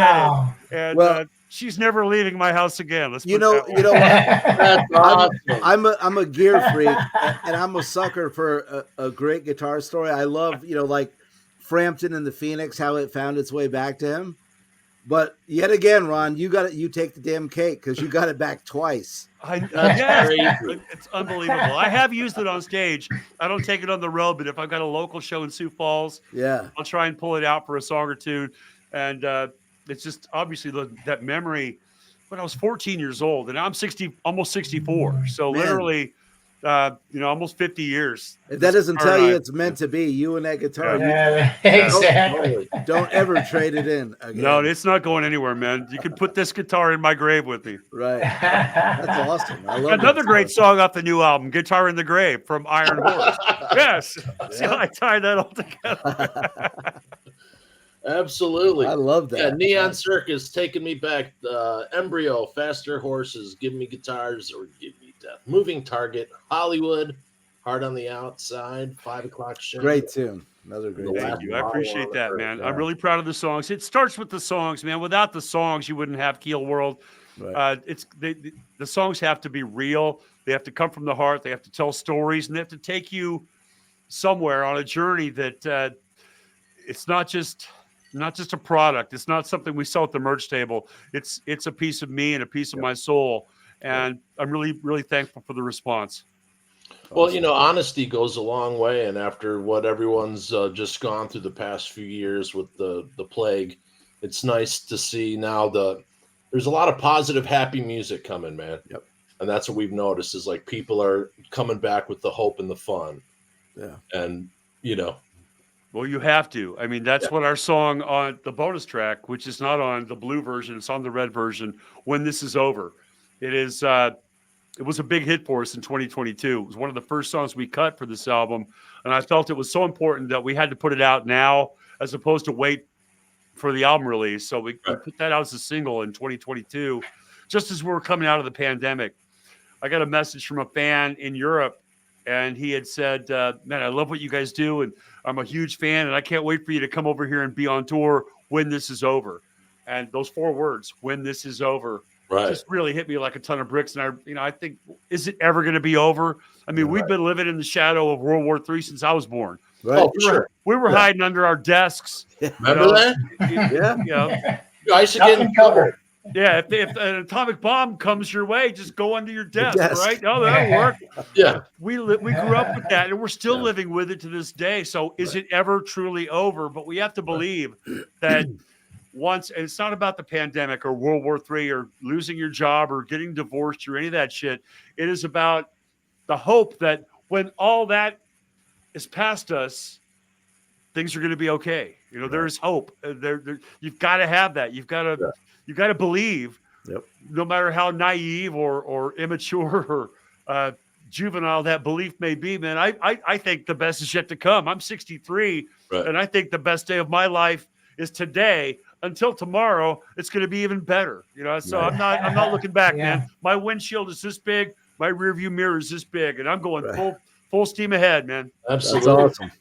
it. And she's never leaving my house again. You know what? That's awesome. I'm a gear freak, and I'm a sucker for a great guitar story. I love, like Frampton and the Phoenix, how it found its way back to him. But yet again, Ron, you take the damn cake because you got it back twice. It's unbelievable. I have used it on stage. I don't take it on the road, but if I've got a local show in Sioux Falls, I'll try and pull it out for a song or two. And it's just obviously that memory when I was 14 years old, and I'm almost 64. So literally, almost 50 years. If that doesn't tell you it's meant to be, you and that guitar. Exactly. Don't ever trade it in again. No, it's not going anywhere, man. You can put this guitar in my grave with me. Right. That's awesome. I love another great song off the new album, Guitar in the Grave from Iron Horse. Yes. See how I tied that all together. Absolutely. I love that. Yeah, Neon Circus taking me back. Embryo, Faster Horses, Give Me Guitars or Give Me Death. Moving Target, Hollywood, Hard on the Outside, 5 o'clock show. Great tune. Another great Thank you. I appreciate that, man. I'm really proud of the songs. It starts with the songs, man. Without the songs, you wouldn't have Keelworld. Right. The songs have to be real. They have to come from the heart. They have to tell stories, and they have to take you somewhere on a journey that it's not just a product. It's not something we sell at the merch table. It's a piece of me and a piece of my soul. And I'm really, really thankful for the response. Well, honesty goes a long way. And after what everyone's just gone through the past few years with the plague, it's nice to see now there's a lot of positive, happy music coming, man. Yep. And that's what we've noticed is like people are coming back with the hope and the fun. Yeah. And, Well, you have to. I mean, that's Yeah. what our song on the bonus track, which is not on the blue version, it's on the red version, When This Is Over. It is it was a big hit for us in 2022. It was one of the first songs we cut for this album, and I felt it was so important that we had to put it out now as opposed to wait for the album release. So we put that out as a single in 2022, just as we were coming out of the pandemic. I got a message from a fan in Europe, and he had said, man, I love what you guys do, and I'm a huge fan, and I can't wait for you to come over here and be on tour when this is over. And those 4 words, when this is over, just really hit me like a ton of bricks. And I think, is it ever going to be over? I mean, we've been living in the shadow of World War III since I was born. Right. Oh, sure. We were hiding under our desks. Remember that? Yeah. You know, Guys again covered. yeah, if an atomic bomb comes your way, just go under your desk, right? Oh, that'll work. Yeah. We grew up with that, and we're still living with it to this day. So is it ever truly over? But we have to believe that once, and it's not about the pandemic or World War III or losing your job or getting divorced or any of that shit. It is about the hope that when all that is past us, things are going to be okay. You know, there's hope. You've got to have that. You've got to believe, no matter how naive or immature or juvenile that belief may be, man. I think the best is yet to come. I'm 63, and I think the best day of my life is today. Until tomorrow, it's going to be even better. You know, so I'm not looking back, man. My windshield is this big, my rearview mirror is this big, and I'm going full steam ahead, man. Absolutely. That's awesome.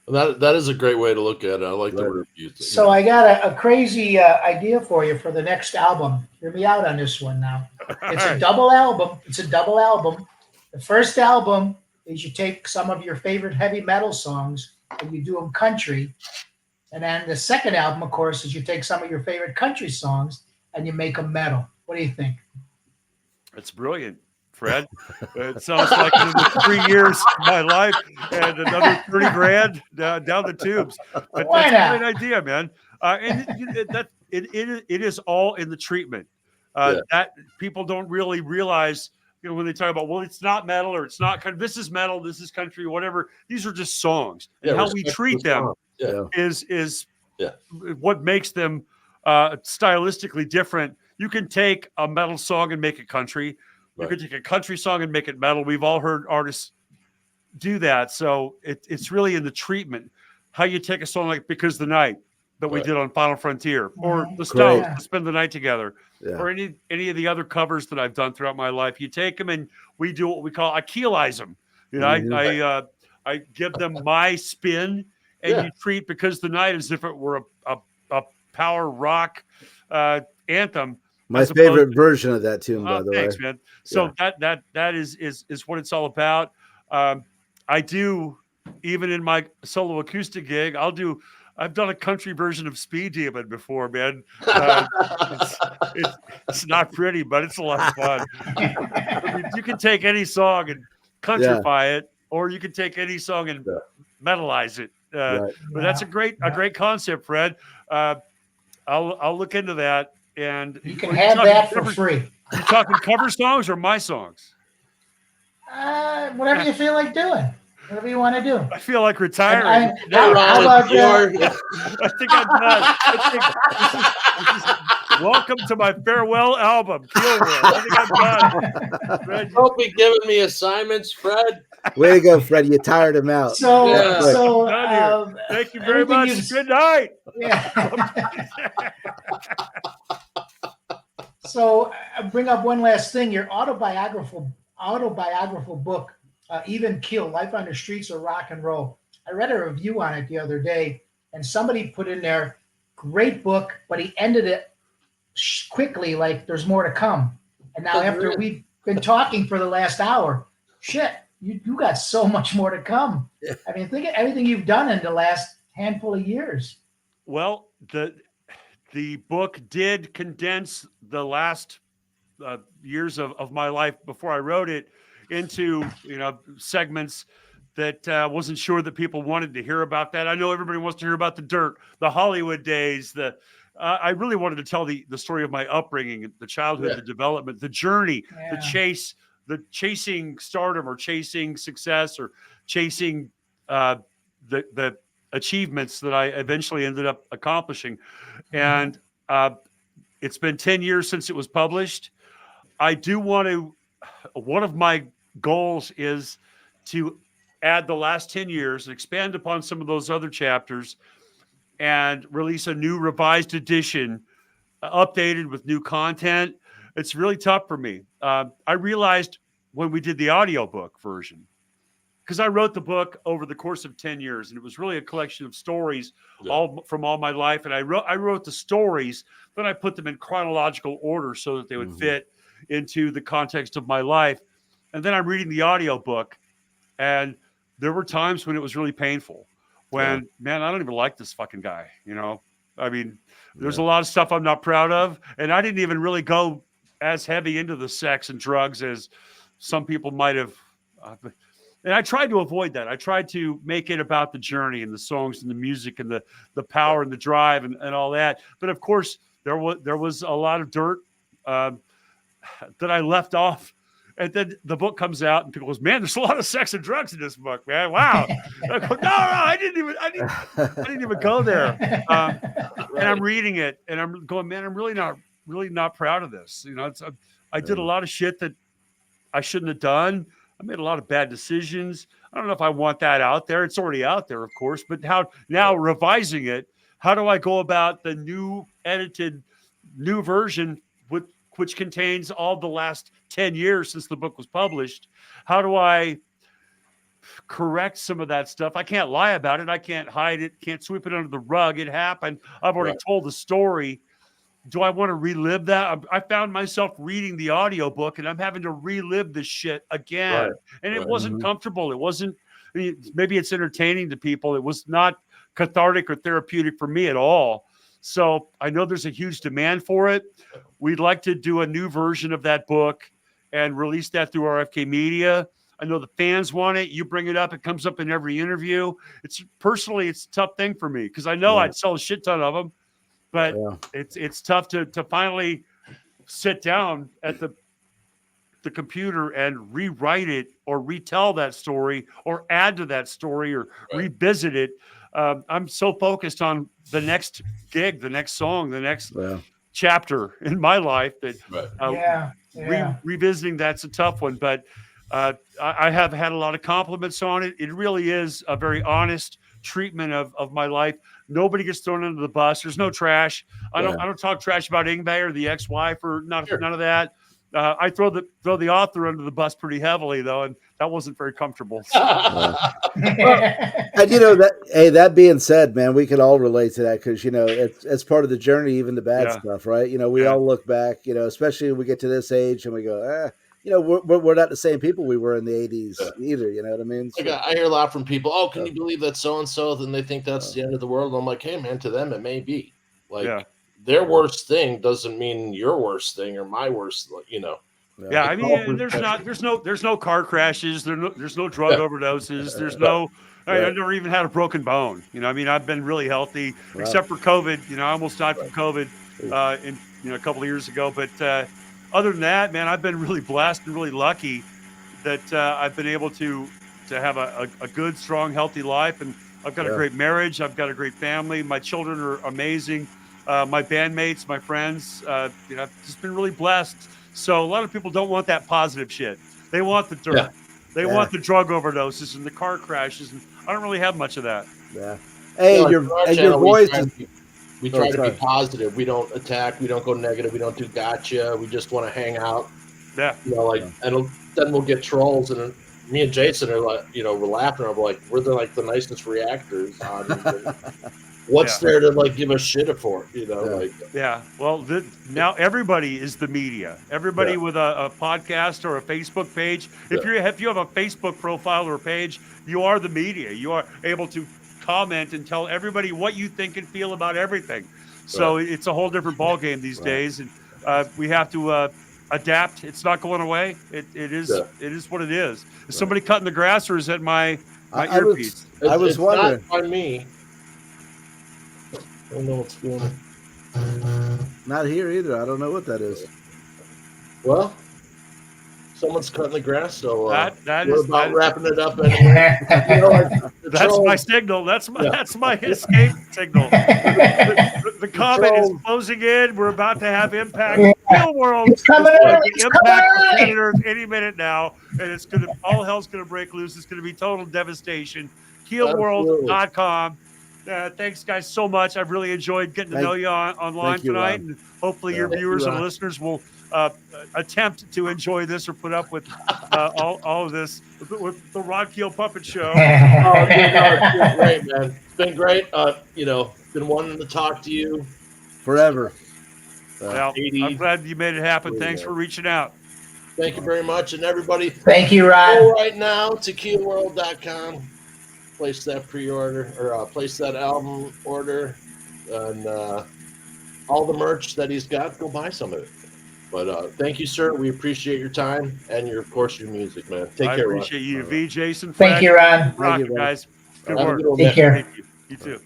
That is a great way to look at it. I like the review. So I got a crazy idea for you for the next album. Hear me out on this one now. It's a double album. The first album is you take some of your favorite heavy metal songs and you do them country. And then the second album, of course, is you take some of your favorite country songs and you make them metal. What do you think? That's brilliant, Fred. It sounds like another 3 years of my life and another 30 grand down the tubes. But Why that's not? a great idea, man. And it is all in the treatment. That people don't really realize, you know, when they talk about, well, it's not metal or it's not kind of, this is metal, this is country, whatever. These are just songs, and how we treat them is what makes them stylistically different. You can take a metal song and make it country. You can take a country song and make it metal. We've all heard artists do that. So it's really in the treatment. How you take a song like Because the Night that we did on Final Frontier, or The Stones, to Spend the Night Together, or any of the other covers that I've done throughout my life. You take them and we do what we call, I keelize them. You know, I give them my spin, and you treat Because the Night as if it were a power rock anthem. My favorite version of that tune, by the way. Thanks, man. So that is what it's all about. I do, even in my solo acoustic gig, I've done a country version of Speed Demon before, man. It's not pretty, but it's a lot of fun. I mean, you can take any song and countrify it, or you can take any song and metalize it. But that's a great concept, Fred. I'll look into that. And you can have that for free. You talking cover songs or my songs? Whatever you feel like doing. Whatever you want to do. I feel like retiring. How about I think I'm done. Welcome to my farewell album, Keelworld. I think I'm done. Fred, don't be giving me assignments, Fred. Way to go, Fred. You tired him out. Thank you very much. Good night. So bring up one last thing. Your autobiographical book, Even Keel, Life on the Streets of Rock and Roll. I read a review on it the other day, and somebody put in there, great book, but he ended it quickly, like there's more to come. And now after we've been talking for the last hour, shit, you got so much more to come. I mean, think of everything you've done in the last handful of years. Well, the book did condense the last years of my life before I wrote it into, you know, segments that wasn't sure that people wanted to hear about that. I know everybody wants to hear about the dirt, the Hollywood days. I really wanted to tell the story of my upbringing, the childhood, the development, the journey, the chasing stardom or chasing success or chasing the achievements that I eventually ended up accomplishing. And it's been 10 years since it was published. I do want to, one of my goals is to add the last 10 years, expand upon some of those other chapters, and release a new revised edition, updated with new content. It's really tough for me. I realized when we did the audiobook version, because I wrote the book over the course of 10 years, and it was really a collection of stories all from all my life. And I wrote the stories, then I put them in chronological order so that they would fit into the context of my life. And then I'm reading the audiobook, and there were times when it was really painful. When, man, I don't even like this fucking guy, you know? I mean, there's a lot of stuff I'm not proud of, and I didn't even really go as heavy into the sex and drugs as some people might have. And I tried to avoid that. I tried to make it about the journey and the songs and the music and the power and the drive and all that. But of course, there was a lot of dirt that I left off. And then the book comes out, and people goes, "Man, there's a lot of sex and drugs in this book, man. Wow!" I go, no, I didn't even go there. And I'm reading it, and I'm going, "Man, I'm really not proud of this." You know, I did a lot of shit that I shouldn't have done. I made a lot of bad decisions. I don't know if I want that out there. It's already out there, of course. But how now revising it? How do I go about the new edited, new version which contains all the last 10 years since the book was published? How do I correct some of that stuff? I can't lie about it. I can't hide it. Can't sweep it under the rug. It happened. I've already told the story. Do I want to relive that? I found myself reading the audiobook, and I'm having to relive this shit again. And it wasn't comfortable. It wasn't, maybe it's entertaining to people. It was not cathartic or therapeutic for me at all. So I know there's a huge demand for it. We'd like to do a new version of that book and release that through RFK Media. I know the fans want it. You bring it up. It comes up in every interview. It's a tough thing for me because I know I'd sell a shit ton of them, but it's tough to finally sit down at the computer and rewrite it or retell that story or add to that story or revisit it. I'm so focused on the next gig, the next song, the next chapter in my life that revisiting that's a tough one. But I have had a lot of compliments on it. It really is a very honest treatment of my life. Nobody gets thrown under the bus. There's no trash. I don't talk trash about Ingve or the ex-wife or none of that. I throw the author under the bus pretty heavily though, and that wasn't very comfortable. So. And you know that being said, man, we can all relate to that because you know it's part of the journey, even the bad stuff, right? You know, we all look back, you know, especially when we get to this age and we go, you know, we're not the same people we were in the 80s either. You know what I mean? So, I hear a lot from people. Oh, can you believe that so and so? Then they think that's the end of the world. I'm like, hey man, to them it may be. Like their worst thing doesn't mean your worst thing or my worst. You know. Yeah, I mean, there's no car crashes. There's no drug overdoses. There's no. I've never even had a broken bone. You know, I mean, I've been really healthy, except for COVID. You know, I almost died from COVID a couple of years ago. But other than that, man, I've been really blessed and really lucky that I've been able to have a good, strong, healthy life. And I've got a great marriage. I've got a great family. My children are amazing. My bandmates, my friends, I've just been really blessed. So a lot of people don't want that positive shit. They want the dirt. They want the drug overdoses and the car crashes. And I don't really have much of that. Yeah. Hey, your voice we try to be positive. We don't attack. We don't go negative. We don't do gotcha. We just want to hang out. Yeah. You know, like, and then we'll get trolls. And me and Jason are like, you know, we're laughing. I'm like, we're the nicest reactors on what's there to like give a shit for, you know? Well, now everybody is the media. Everybody with a podcast or a Facebook page. If you have a Facebook profile or a page, you are the media. You are able to comment and tell everybody what you think and feel about everything. So it's a whole different ballgame these days, and we have to adapt. It's not going away. It is what it is. Is somebody cutting the grass, or is that my earpiece? I was wondering. Not by me. I don't know what's going on. Not here either. I don't know what that is. Well, someone's cutting the grass, so that we're is about that- wrapping it up anyway. You know, like, the that's trolls- my signal. That's my Yeah. that's my escape signal. The comment is trolls. closing in. We're about to have impact. Yeah. Keelworld It's coming is going early. to It's impact coming early. competitors any minute now, and it's going to all hell's going to break loose. It's going to be total devastation. Keelworld.com. Thanks, guys, so much. I've really enjoyed getting to know you online thank you, tonight, Ron. and hopefully your Thank you, viewers and Ron. listeners will attempt to enjoy this or put up with all of this with the Ron Keel Puppet Show. Oh, it's been great, man. It's been great. You know, been wanting to talk to you Forever. Well, 80. I'm glad you made it happen. Really Thanks nice. for reaching out. Thank you very much, and everybody. Thank you, Go Ron. right now to Keelworld.com. Place that pre-order or place that album order, and all the merch that he's got. Go buy some of it. But thank you, sir. We appreciate your time and your, of course, your music, man. Take I care, Ron. appreciate you, V. Jason. Fred. Thank you, Ron. Rock you, it, brother. guys. Good Have a work. good one, Take man. care. Thank you. You too.